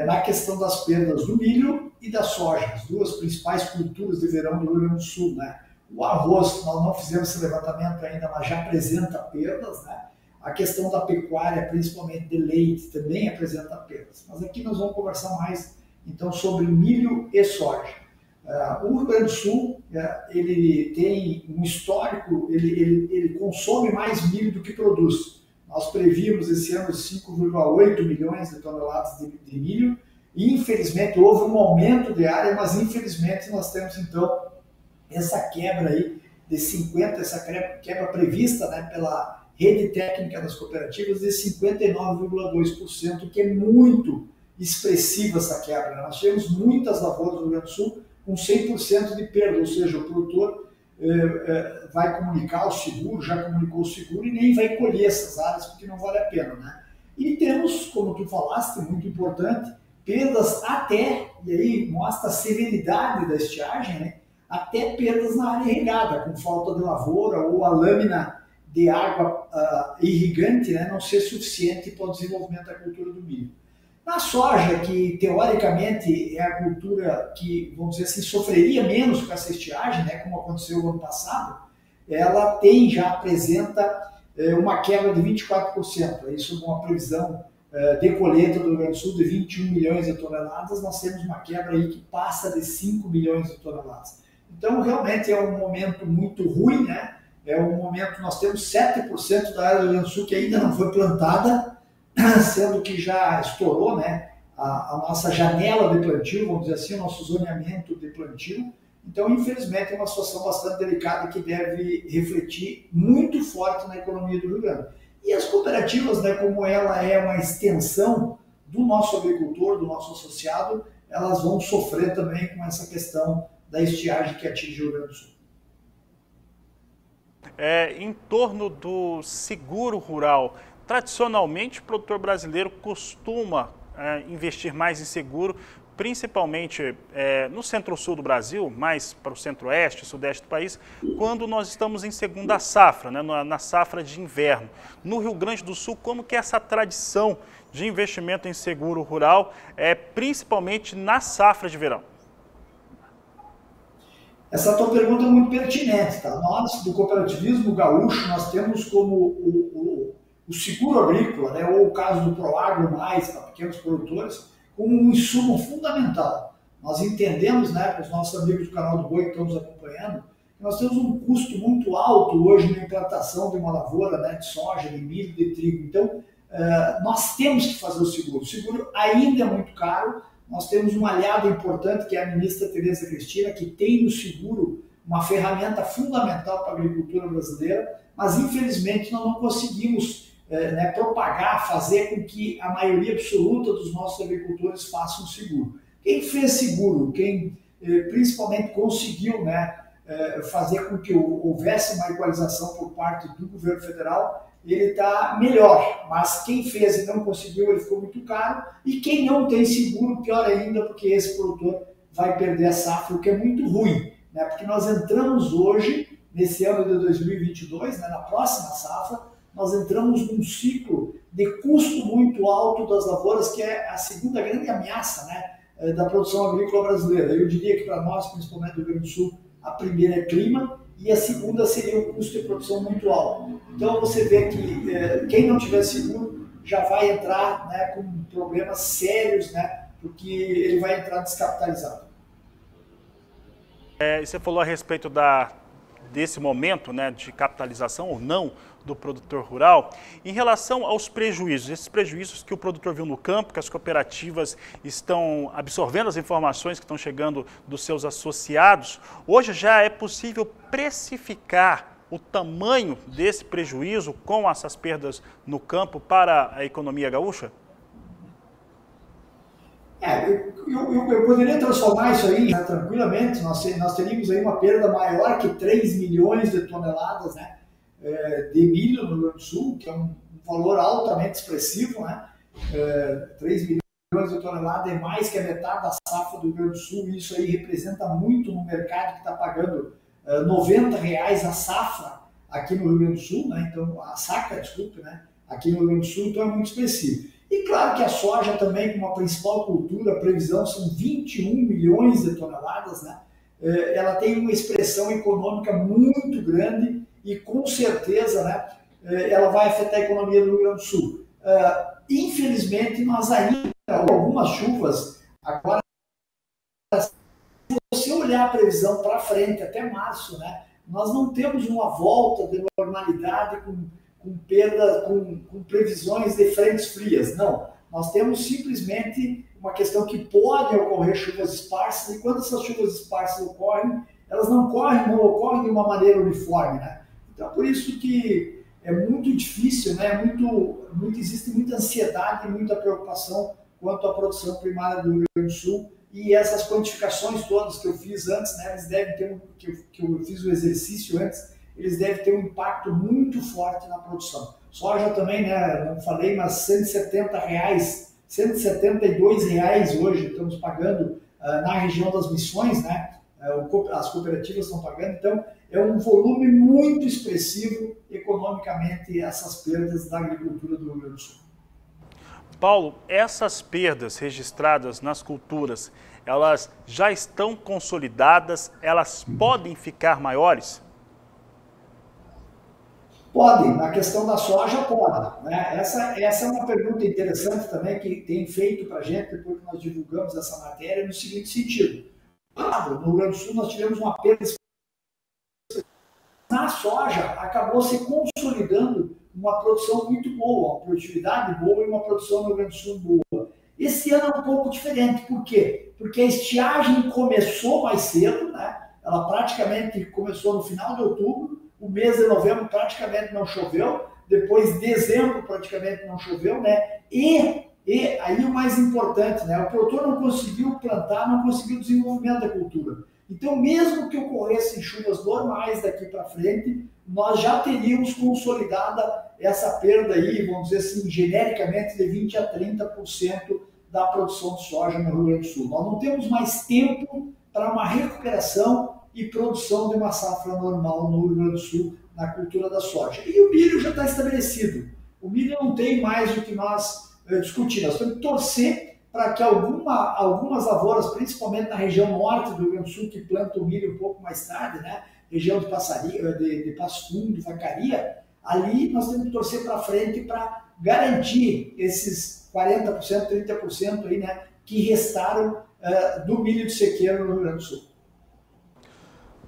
na questão das perdas do milho e da soja, as duas principais culturas de verão do Rio Grande do Sul. Né? O arroz, nós não fizemos esse levantamento ainda, mas já apresenta perdas. Né? A questão da pecuária, principalmente de leite, também apresenta perdas. Mas aqui nós vamos conversar mais então sobre milho e soja. O Rio Grande do Sul, ele tem um histórico, ele consome mais milho do que produz. Nós prevíamos esse ano 5,8 milhões de toneladas de milho e infelizmente houve um aumento de área, mas infelizmente nós temos então essa quebra aí de 50%, essa quebra prevista, né, pela rede técnica das cooperativas de 59,2%, que é muito expressiva essa quebra. Nós tivemos muitas lavouras do Rio Grande do Sul com 100% de perda, ou seja, o produtor vai comunicar o seguro, já comunicou o seguro e nem vai colher essas áreas porque não vale a pena, né? E temos, como tu falaste, muito importante, perdas até, e aí mostra a severidade da estiagem, né? Até perdas na área irrigada, com falta de lavoura ou a lâmina de água irrigante, né, não ser suficiente para o desenvolvimento da cultura do milho. Na soja, que teoricamente é a cultura que, vamos dizer assim, sofreria menos com essa estiagem, né, como aconteceu no ano passado, ela já apresenta uma quebra de 24%. Isso com uma previsão de colheita do Rio Grande do Sul de 21 milhões de toneladas, nós temos uma quebra aí que passa de 5 milhões de toneladas. Então, realmente é um momento muito ruim, né? É um momento, nós temos 7% da área do Rio Grande do Sul que ainda não foi plantada, sendo que já estourou, né, a nossa janela de plantio, vamos dizer assim, o nosso zoneamento de plantio. Então, infelizmente, é uma situação bastante delicada que deve refletir muito forte na economia do Rio Grande. E as cooperativas, né, como ela é uma extensão do nosso agricultor, do nosso associado, elas vão sofrer também com essa questão da estiagem que atinge o Rio Grande do Sul. Em torno do seguro rural, tradicionalmente, o produtor brasileiro costuma investir mais em seguro, principalmente no centro-sul do Brasil, mais para o centro-oeste, sudeste do país, quando nós estamos em segunda safra, né, na safra de inverno. No Rio Grande do Sul, como que é essa tradição de investimento em seguro rural, principalmente na safra de verão? Essa tua pergunta é muito pertinente, tá? Nós, do cooperativismo gaúcho, nós temos como o seguro agrícola, né, ou o caso do Proagro Mais, para pequenos produtores, como um insumo fundamental. Nós entendemos, né, com os nossos amigos do canal do Boi que estão nos acompanhando, que nós temos um custo muito alto hoje na implantação de uma lavoura, né, de soja, de milho, de trigo. Então, nós temos que fazer o seguro. O seguro ainda é muito caro. Nós temos uma aliada importante, que é a ministra Tereza Cristina, que tem no seguro uma ferramenta fundamental para a agricultura brasileira, mas infelizmente nós não conseguimos propagar, fazer com que a maioria absoluta dos nossos agricultores façam seguro. Quem fez seguro, quem principalmente conseguiu, né, fazer com que houvesse uma equalização por parte do governo federal, ele está melhor, mas quem fez e não conseguiu, ele ficou muito caro, e quem não tem seguro, pior ainda, porque esse produtor vai perder a safra, o que é muito ruim, né? Porque nós entramos hoje, nesse ano de 2022, né, na próxima safra, nós entramos num ciclo de custo muito alto das lavouras, que é a segunda grande ameaça, né, da produção agrícola brasileira. Eu diria que para nós, principalmente do Rio Grande do Sul, a primeira é clima e a segunda seria o custo de produção muito alto. Então você vê que quem não tiver seguro já vai entrar, né, com problemas sérios, né, porque ele vai entrar descapitalizado. Você falou a respeito desse momento, né, de capitalização ou não do produtor rural. Em relação aos prejuízos, esses prejuízos que o produtor viu no campo, que as cooperativas estão absorvendo as informações que estão chegando dos seus associados, hoje já é possível precificar o tamanho desse prejuízo com essas perdas no campo para a economia gaúcha? Eu poderia transformar isso aí, né, tranquilamente. Nós teríamos aí uma perda maior que 3 milhões de toneladas, né, de milho no Rio Grande do Sul, que é um valor altamente expressivo, né? 3 milhões de toneladas é mais que a metade da safra do Rio Grande do Sul, e isso aí representa muito no mercado que está pagando R$90 a safra aqui no Rio Grande do Sul, né? Então, a saca, desculpe, né? Aqui no Rio Grande do Sul, então é muito expressivo. E claro que a soja também, como a principal cultura, a previsão são 21 milhões de toneladas, né? Ela tem uma expressão econômica muito grande e com certeza, né, ela vai afetar a economia do Rio Grande do Sul. Infelizmente, nós ainda, algumas chuvas, agora, se você olhar a previsão para frente, até março, né, nós não temos uma volta de normalidade com perda, com previsões de frentes frias, não. Nós temos simplesmente uma questão que pode ocorrer chuvas esparsas, e quando essas chuvas esparsas ocorrem, elas não ocorrem de uma maneira uniforme, né? Então, por isso que é muito difícil, né? Existe muita ansiedade e muita preocupação quanto à produção primária do Rio Grande do Sul, e essas quantificações todas que eu fiz antes, né? Eles devem ter, que eu fiz o exercício antes, eles devem ter um impacto muito forte na produção. Soja também, né? Não falei, mas R$170, R$172 hoje estamos pagando na região das Missões, né? As cooperativas estão pagando, então é um volume muito expressivo economicamente essas perdas da agricultura do Rio Grande do Sul. Paulo, essas perdas registradas nas culturas, elas já estão consolidadas, elas podem ficar maiores? Podem, na questão da soja pode, né? Essa é uma pergunta interessante também que tem feito para a gente depois que nós divulgamos essa matéria no seguinte sentido. No Rio Grande do Sul nós tivemos uma perda na soja, acabou se consolidando uma produção muito boa, uma produtividade boa e uma produção no Rio Grande do Sul boa. Esse ano é um pouco diferente, por quê? Porque a estiagem começou mais cedo, né? Ela praticamente começou no final de outubro, o mês de novembro praticamente não choveu, depois dezembro praticamente não choveu, né? E aí o mais importante, né? O produtor não conseguiu plantar, não conseguiu desenvolvimento da cultura. Então, mesmo que ocorressem chuvas normais daqui para frente, nós já teríamos consolidada essa perda aí, vamos dizer assim, genericamente de 20% a 30% da produção de soja no Rio Grande do Sul. Nós não temos mais tempo para uma recuperação e produção de uma safra normal no Rio Grande do Sul na cultura da soja. E o milho já está estabelecido. O milho não tem mais o que nós discutir. Nós temos que torcer para que algumas lavouras, principalmente na região norte do Rio Grande do Sul, que plantam o milho um pouco mais tarde, né? Região de Passo Fundo, Vacaria, ali nós temos que torcer para frente para garantir esses 40%, 30% aí, né, que restaram do milho de sequeiro no Rio Grande do Sul.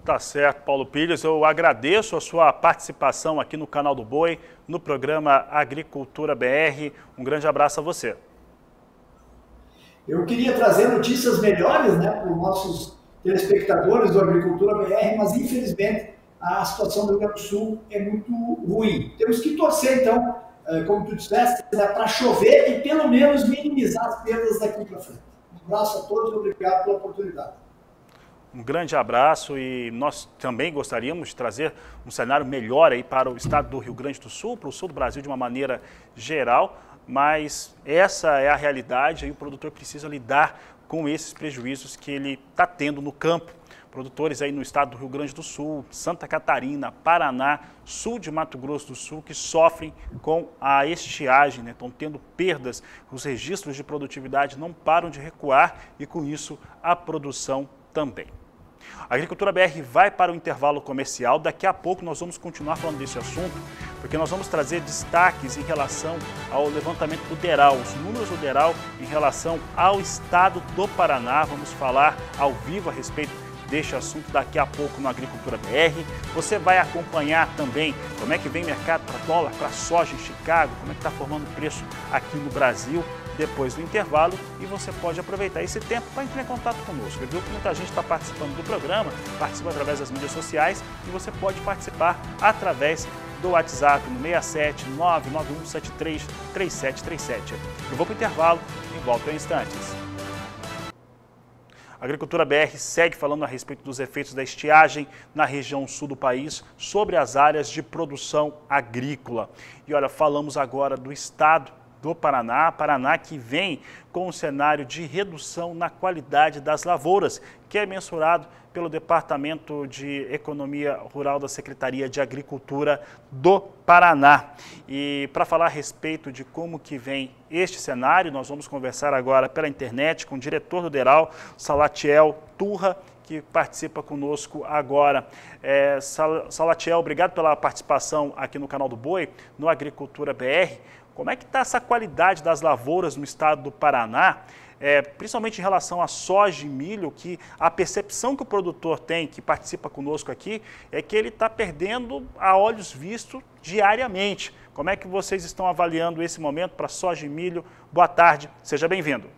Tá certo, Paulo Pires, eu agradeço a sua participação aqui no Canal do Boi, no programa Agricultura BR. Um grande abraço a você. Eu queria trazer notícias melhores, né, para os nossos telespectadores do Agricultura BR, mas infelizmente a situação do Rio Grande do Sul é muito ruim. Temos que torcer, então, como tu disseste, né, para chover e pelo menos minimizar as perdas daqui para frente. Um abraço a todos e obrigado pela oportunidade. Um grande abraço, e nós também gostaríamos de trazer um cenário melhor aí para o estado do Rio Grande do Sul, para o sul do Brasil de uma maneira geral, mas essa é a realidade e o produtor precisa lidar com esses prejuízos que ele está tendo no campo. Produtores aí no estado do Rio Grande do Sul, Santa Catarina, Paraná, sul de Mato Grosso do Sul, que sofrem com a estiagem, né? Estão tendo perdas. Os registros de produtividade não param de recuar e, com isso, a produção também. A Agricultura BR vai para o intervalo comercial. Daqui a pouco nós vamos continuar falando desse assunto, porque nós vamos trazer destaques em relação ao levantamento do DERAL, os números do DERAL em relação ao estado do Paraná. Vamos falar ao vivo a respeito deste assunto daqui a pouco no Agricultura BR. Você vai acompanhar também como é que vem o mercado para dólar, para soja em Chicago, como é que está formando o preço aqui no Brasil, depois do intervalo, e você pode aproveitar esse tempo para entrar em contato conosco. Eu vi que muita gente está participando do programa, participa através das mídias sociais, e você pode participar através do WhatsApp no 67 99173 3737. Eu vou para o intervalo e volto em instantes. A Agricultura BR segue falando a respeito dos efeitos da estiagem na região sul do país sobre as áreas de produção agrícola. E olha, falamos agora do estado do Paraná que vem com um cenário de redução na qualidade das lavouras, que é mensurado pelo Departamento de Economia Rural da Secretaria de Agricultura do Paraná. E para falar a respeito de como que vem este cenário, nós vamos conversar agora pela internet com o diretor do DERAL, Salatiel Turra, que participa conosco agora. Salatiel, obrigado pela participação aqui no canal do Boi, no Agricultura BR. Como é que está essa qualidade das lavouras no estado do Paraná, principalmente em relação a soja e milho, que a percepção que o produtor tem, que participa conosco aqui, é que ele está perdendo a olhos vistos diariamente. Como é que vocês estão avaliando esse momento para soja e milho? Boa tarde, seja bem-vindo.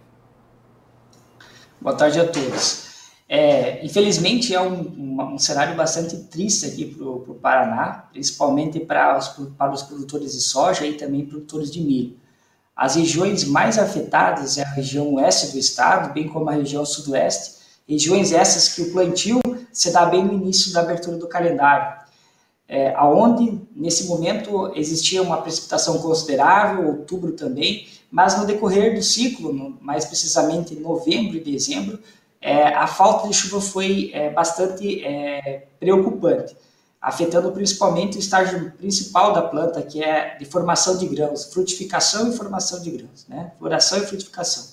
Boa tarde a todos. Infelizmente é um cenário bastante triste aqui para o Paraná, principalmente para os produtores de soja e também produtores de milho. As regiões mais afetadas é a região oeste do estado, bem como a região sudoeste, regiões essas que o plantio se dá bem no início da abertura do calendário, aonde nesse momento existia uma precipitação considerável, outubro também, mas no decorrer do ciclo, mais precisamente em novembro e dezembro, a falta de chuva foi bastante preocupante, afetando principalmente o estágio principal da planta, que é de formação de grãos, frutificação e formação de grãos, né? Floração e frutificação.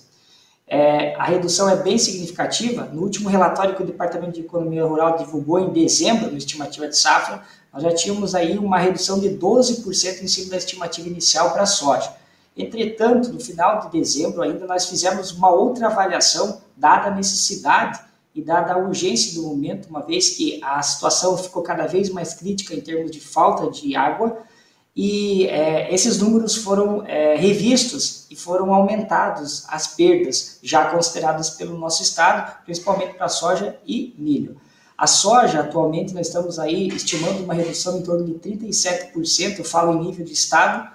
A redução é bem significativa. No último relatório que o Departamento de Economia Rural divulgou em dezembro, na estimativa de safra, nós já tínhamos aí uma redução de 12% em cima da estimativa inicial para a soja. Entretanto, no final de dezembro ainda nós fizemos uma outra avaliação, dada a necessidade e dada a urgência do momento, uma vez que a situação ficou cada vez mais crítica em termos de falta de água, e esses números foram revistos e foram aumentados as perdas já consideradas pelo nosso estado, principalmente para soja e milho. A soja, atualmente, nós estamos aí estimando uma redução em torno de 37%, eu falo em nível de estado,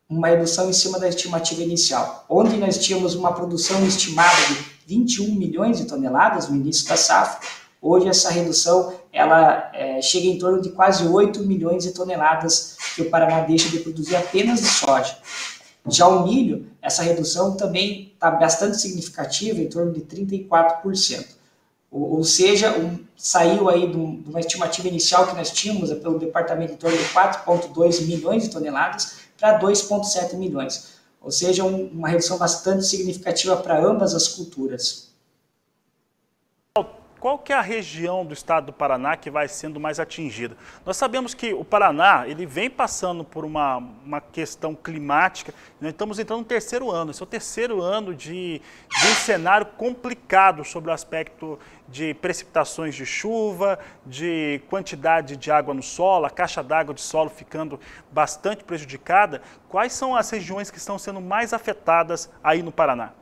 uma redução em cima da estimativa inicial, onde nós tínhamos uma produção estimada de 21 milhões de toneladas no início da safra. Hoje essa redução ela chega em torno de quase 8 milhões de toneladas que o Paraná deixa de produzir apenas de soja. Já o milho, essa redução também está bastante significativa, em torno de 34%. Ou seja, saiu aí de uma estimativa inicial que nós tínhamos pelo departamento em torno de 4,2 milhões de toneladas para 2,7 milhões. Ou seja, uma redução bastante significativa para ambas as culturas. Qual que é a região do estado do Paraná que vai sendo mais atingida? Nós sabemos que o Paraná ele vem passando por uma questão climática. Nós estamos entrando no terceiro ano. Esse é o terceiro ano de um cenário complicado sobre o aspecto de precipitações de chuva, de quantidade de água no solo, a caixa d'água de solo ficando bastante prejudicada. Quais são as regiões que estão sendo mais afetadas aí no Paraná?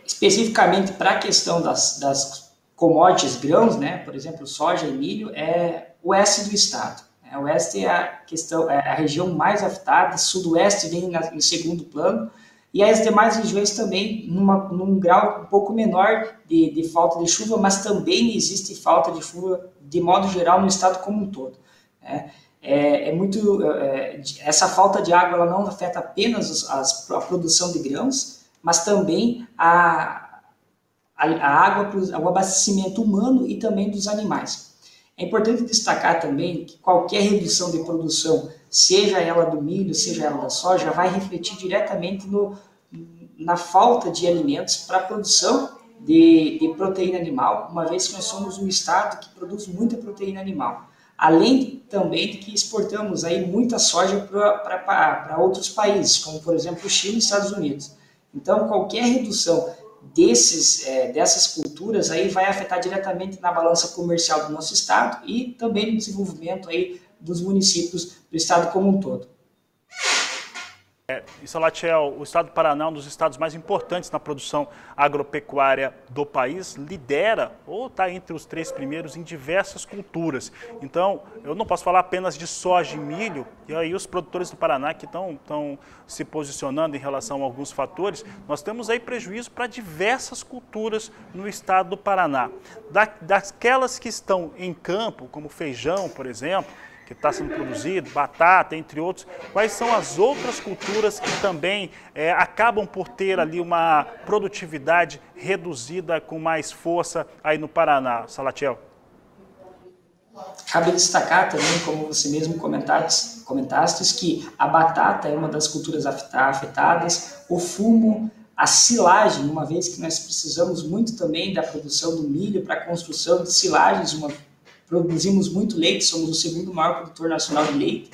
Especificamente para a questão das commodities grãos, né, por exemplo, soja e milho, é o oeste do estado. O oeste é a região mais afetada, sudoeste vem em segundo plano, e as demais regiões também num grau um pouco menor de falta de chuva, mas também existe falta de chuva de modo geral no estado como um todo. Essa falta de água ela não afeta apenas a produção de grãos, mas também a água para o abastecimento humano e também dos animais. É importante destacar também que qualquer redução de produção, seja ela do milho, seja ela da soja, vai refletir diretamente na falta de alimentos para a produção de proteína animal, uma vez que nós somos um estado que produz muita proteína animal. Além também de que exportamos aí muita soja para outros países, como por exemplo o Chile e Estados Unidos. Então, qualquer redução dessas culturas aí vai afetar diretamente na balança comercial do nosso estado e também no desenvolvimento aí dos municípios do estado como um todo. E Salatiel, o estado do Paraná é um dos estados mais importantes na produção agropecuária do país, lidera ou está entre os 3 primeiros em diversas culturas. Então, eu não posso falar apenas de soja e milho, e aí os produtores do Paraná que estão se posicionando em relação a alguns fatores, nós temos aí prejuízo para diversas culturas no estado do Paraná. Daquelas que estão em campo, como feijão, por exemplo, que está sendo produzido, batata, entre outros, quais são as outras culturas que também acabam por ter ali uma produtividade reduzida com mais força aí no Paraná, Salatiel? Cabe destacar também, como você mesmo comentaste, que a batata é uma das culturas afetadas, o fumo, a silagem, uma vez que nós precisamos muito também da produção do milho para a construção de silagens, produzimos muito leite, somos o segundo maior produtor nacional de leite.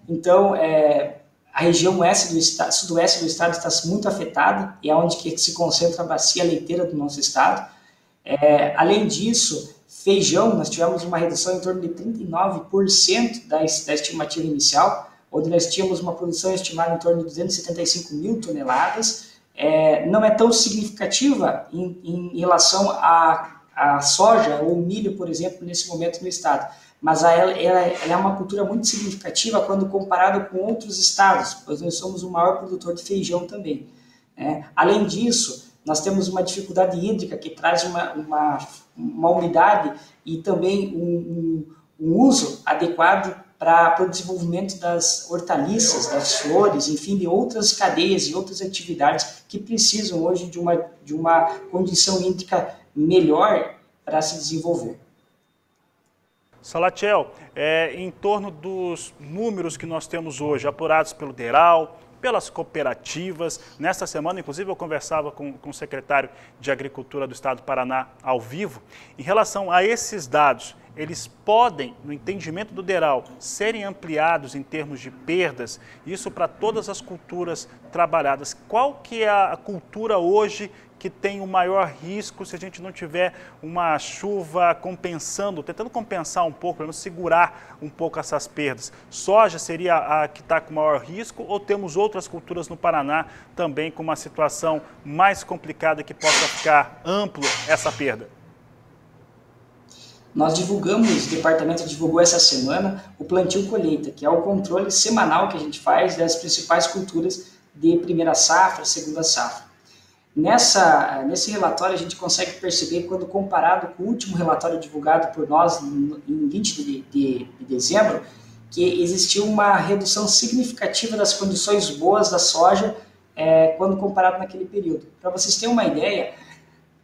Então, a região sudoeste do estado está muito afetada e é onde que se concentra a bacia leiteira do nosso estado. Além disso, feijão, nós tivemos uma redução em torno de 39% da estimativa inicial, onde nós tínhamos uma produção estimada em torno de 275 mil toneladas. Não é tão significativa em relação a soja ou o milho, por exemplo, nesse momento no estado. Mas ela é uma cultura muito significativa quando comparado com outros estados, pois nós somos o maior produtor de feijão também. Além disso, nós temos uma dificuldade hídrica que traz uma umidade e também um uso adequado para o desenvolvimento das hortaliças, das flores, enfim, de outras cadeias e outras atividades que precisam hoje de uma condição hídrica melhor para se desenvolver. Salatiel, em torno dos números que nós temos hoje, apurados pelo DERAL, pelas cooperativas, nesta semana, inclusive, eu conversava com o secretário de Agricultura do Estado do Paraná ao vivo, em relação a esses dados, eles podem, no entendimento do DERAL, serem ampliados em termos de perdas, isso para todas as culturas trabalhadas. Qual que é a cultura hoje que tem o maior risco se a gente não tiver uma chuva compensando, tentando compensar um pouco, pelo menos segurar um pouco essas perdas? Soja seria a que está com maior risco ou temos outras culturas no Paraná também com uma situação mais complicada que possa ficar amplo essa perda? Nós divulgamos, o departamento divulgou essa semana o plantio-colheita, que é o controle semanal que a gente faz das principais culturas de primeira safra, segunda safra. Nesse relatório a gente consegue perceber, quando comparado com o último relatório divulgado por nós em 20 de dezembro, que existiu uma redução significativa das condições boas da soja quando comparado naquele período. Para vocês terem uma ideia,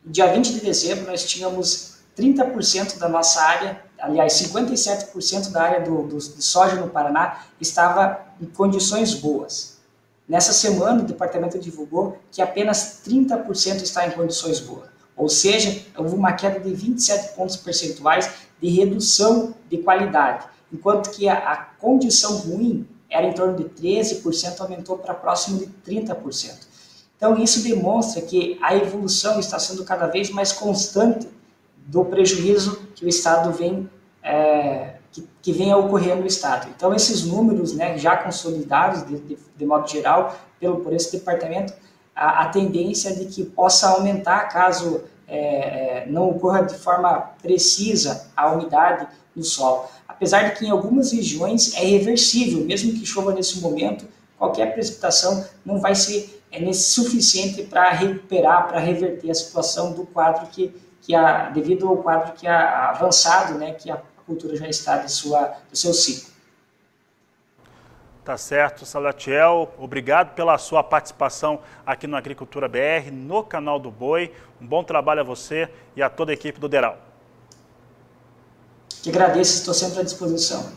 dia 20 de dezembro nós tínhamos 30% da nossa área, aliás, 57% da área de soja no Paraná estava em condições boas. Nessa semana, o departamento divulgou que apenas 30% está em condições boas. Ou seja, houve uma queda de 27 pontos percentuais de redução de qualidade, enquanto que a condição ruim era em torno de 13%, aumentou para próximo de 30%. Então, isso demonstra que a evolução está sendo cada vez mais constante do prejuízo que o Estado vem que venha ocorrendo no Estado. Então, esses números, né, já consolidados, de modo geral, por esse departamento, a tendência é de que possa aumentar caso não ocorra de forma precisa a umidade no solo. Apesar de que em algumas regiões é reversível, mesmo que chova nesse momento, qualquer precipitação não vai ser suficiente para recuperar, para reverter a situação do quadro devido ao quadro que é avançado, né, que a cultura já está do seu ciclo. Tá certo, Salatiel. Obrigado pela sua participação aqui no Agricultura BR, no canal do Boi. Um bom trabalho a você e a toda a equipe do DERAL. Que agradeço, estou sempre à disposição.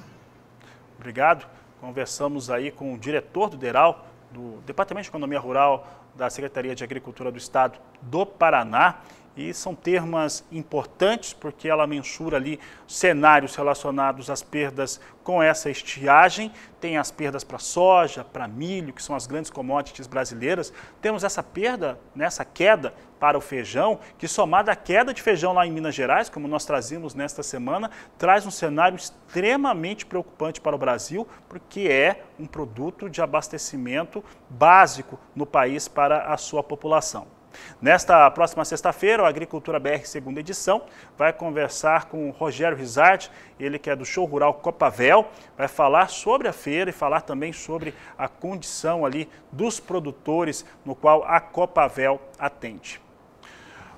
Obrigado. Conversamos aí com o diretor do DERAL, do Departamento de Economia Rural da Secretaria de Agricultura do Estado do Paraná. E são termos importantes porque ela mensura ali cenários relacionados às perdas com essa estiagem. Tem as perdas para soja, para milho, que são as grandes commodities brasileiras. Temos essa perda, essa queda para o feijão, que somada à queda de feijão lá em Minas Gerais, como nós trazemos nesta semana, traz um cenário extremamente preocupante para o Brasil, porque é um produto de abastecimento básico no país para a sua população. Nesta próxima sexta-feira, o Agricultura BR segunda edição vai conversar com o Rogério Rizardi, ele que é do Show Rural Copavel, vai falar sobre a feira e falar também sobre a condição ali dos produtores no qual a Copavel atende.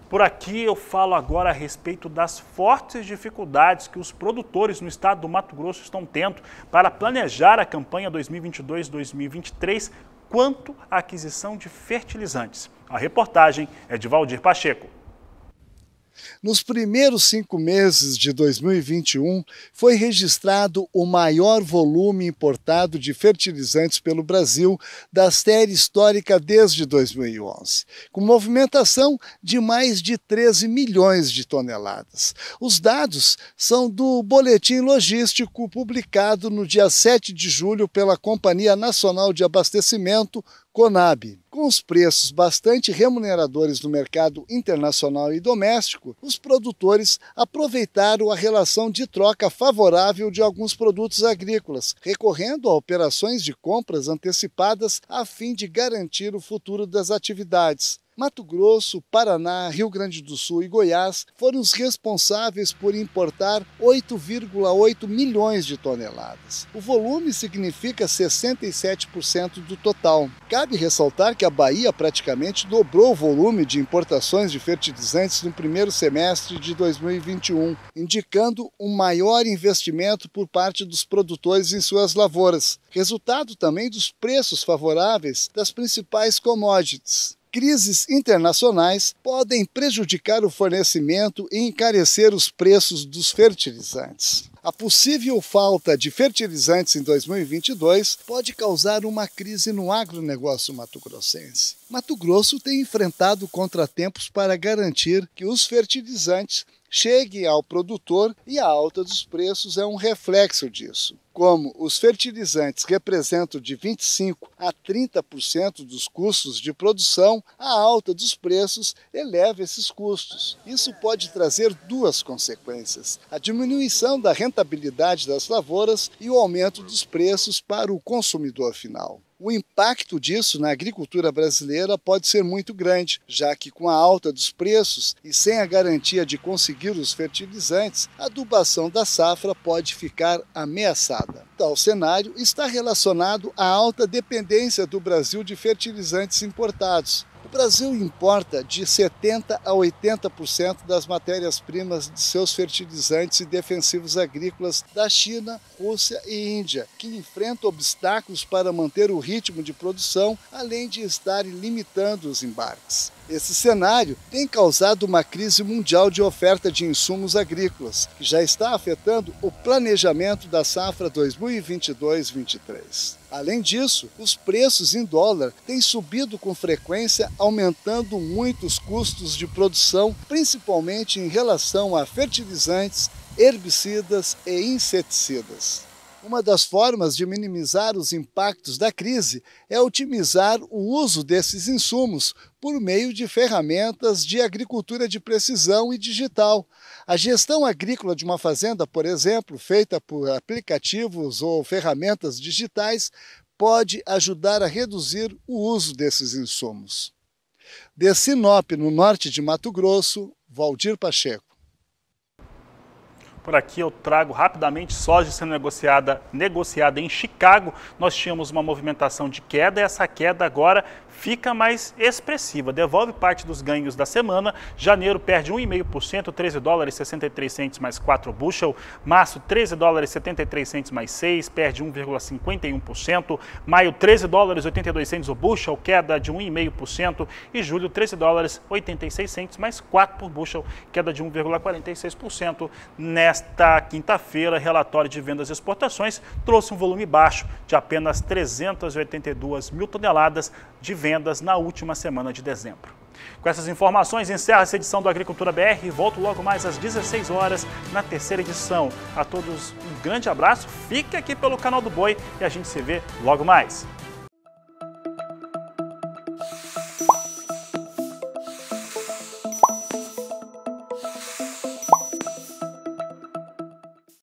Por aqui eu falo agora a respeito das fortes dificuldades que os produtores no estado do Mato Grosso estão tendo para planejar a campanha 2022-2023 quanto à aquisição de fertilizantes. A reportagem é de Valdir Pacheco. Nos primeiros 5 meses de 2021, foi registrado o maior volume importado de fertilizantes pelo Brasil da série histórica desde 2011, com movimentação de mais de 13 milhões de toneladas. Os dados são do Boletim Logístico publicado no dia 7 de julho pela Companhia Nacional de Abastecimento, Conab. Com os preços bastante remuneradores no mercado internacional e doméstico, os produtores aproveitaram a relação de troca favorável de alguns produtos agrícolas, recorrendo a operações de compras antecipadas a fim de garantir o futuro das atividades. Mato Grosso, Paraná, Rio Grande do Sul e Goiás foram os responsáveis por importar 8,8 milhões de toneladas. O volume significa 67% do total. Cabe ressaltar que a Bahia praticamente dobrou o volume de importações de fertilizantes no primeiro semestre de 2021, indicando um maior investimento por parte dos produtores em suas lavouras, resultado também dos preços favoráveis das principais commodities. Crises internacionais podem prejudicar o fornecimento e encarecer os preços dos fertilizantes. A possível falta de fertilizantes em 2022 pode causar uma crise no agronegócio mato-grossense. Mato Grosso tem enfrentado contratempos para garantir que os fertilizantes cheguem ao produtor e a alta dos preços é um reflexo disso. Como os fertilizantes representam de 25% a 30% dos custos de produção, a alta dos preços eleva esses custos. Isso pode trazer duas consequências: a diminuição da rentabilidade das lavouras e o aumento dos preços para o consumidor final. O impacto disso na agricultura brasileira pode ser muito grande, já que com a alta dos preços e sem a garantia de conseguir os fertilizantes, a adubação da safra pode ficar ameaçada. Tal cenário está relacionado à alta dependência do Brasil de fertilizantes importados. O Brasil importa de 70% a 80% das matérias-primas de seus fertilizantes e defensivos agrícolas da China, Rússia e Índia, que enfrentam obstáculos para manter o ritmo de produção, além de estarem limitando os embarques. Esse cenário tem causado uma crise mundial de oferta de insumos agrícolas, que já está afetando o planejamento da safra 2022-23. Além disso, os preços em dólar têm subido com frequência, aumentando muito os custos de produção, principalmente em relação a fertilizantes, herbicidas e inseticidas. Uma das formas de minimizar os impactos da crise é otimizar o uso desses insumos por meio de ferramentas de agricultura de precisão e digital. A gestão agrícola de uma fazenda, por exemplo, feita por aplicativos ou ferramentas digitais, pode ajudar a reduzir o uso desses insumos. De Sinop, no norte de Mato Grosso, Valdir Pacheco. Por aqui eu trago rapidamente soja sendo negociada em Chicago. Nós tínhamos uma movimentação de queda e essa queda agora fica mais expressiva, devolve parte dos ganhos da semana. Janeiro perde 1,5%, 13 dólares 63 centes mais 4 bushel. Março, 13 dólares 73 centes mais 6, perde 1,51%. Maio, 13 dólares 82 centes o bushel, queda de 1,5%. E julho, 13 dólares 86 centes mais 4 por bushel, queda de 1,46%. Nesta quinta-feira, relatório de vendas e exportações trouxe um volume baixo de apenas 382 mil toneladas de vendas na última semana de dezembro. Com essas informações, encerra essa edição do Agricultura BR e volto logo mais às 16 horas na terceira edição. A todos um grande abraço, fique aqui pelo canal do Boi e a gente se vê logo mais.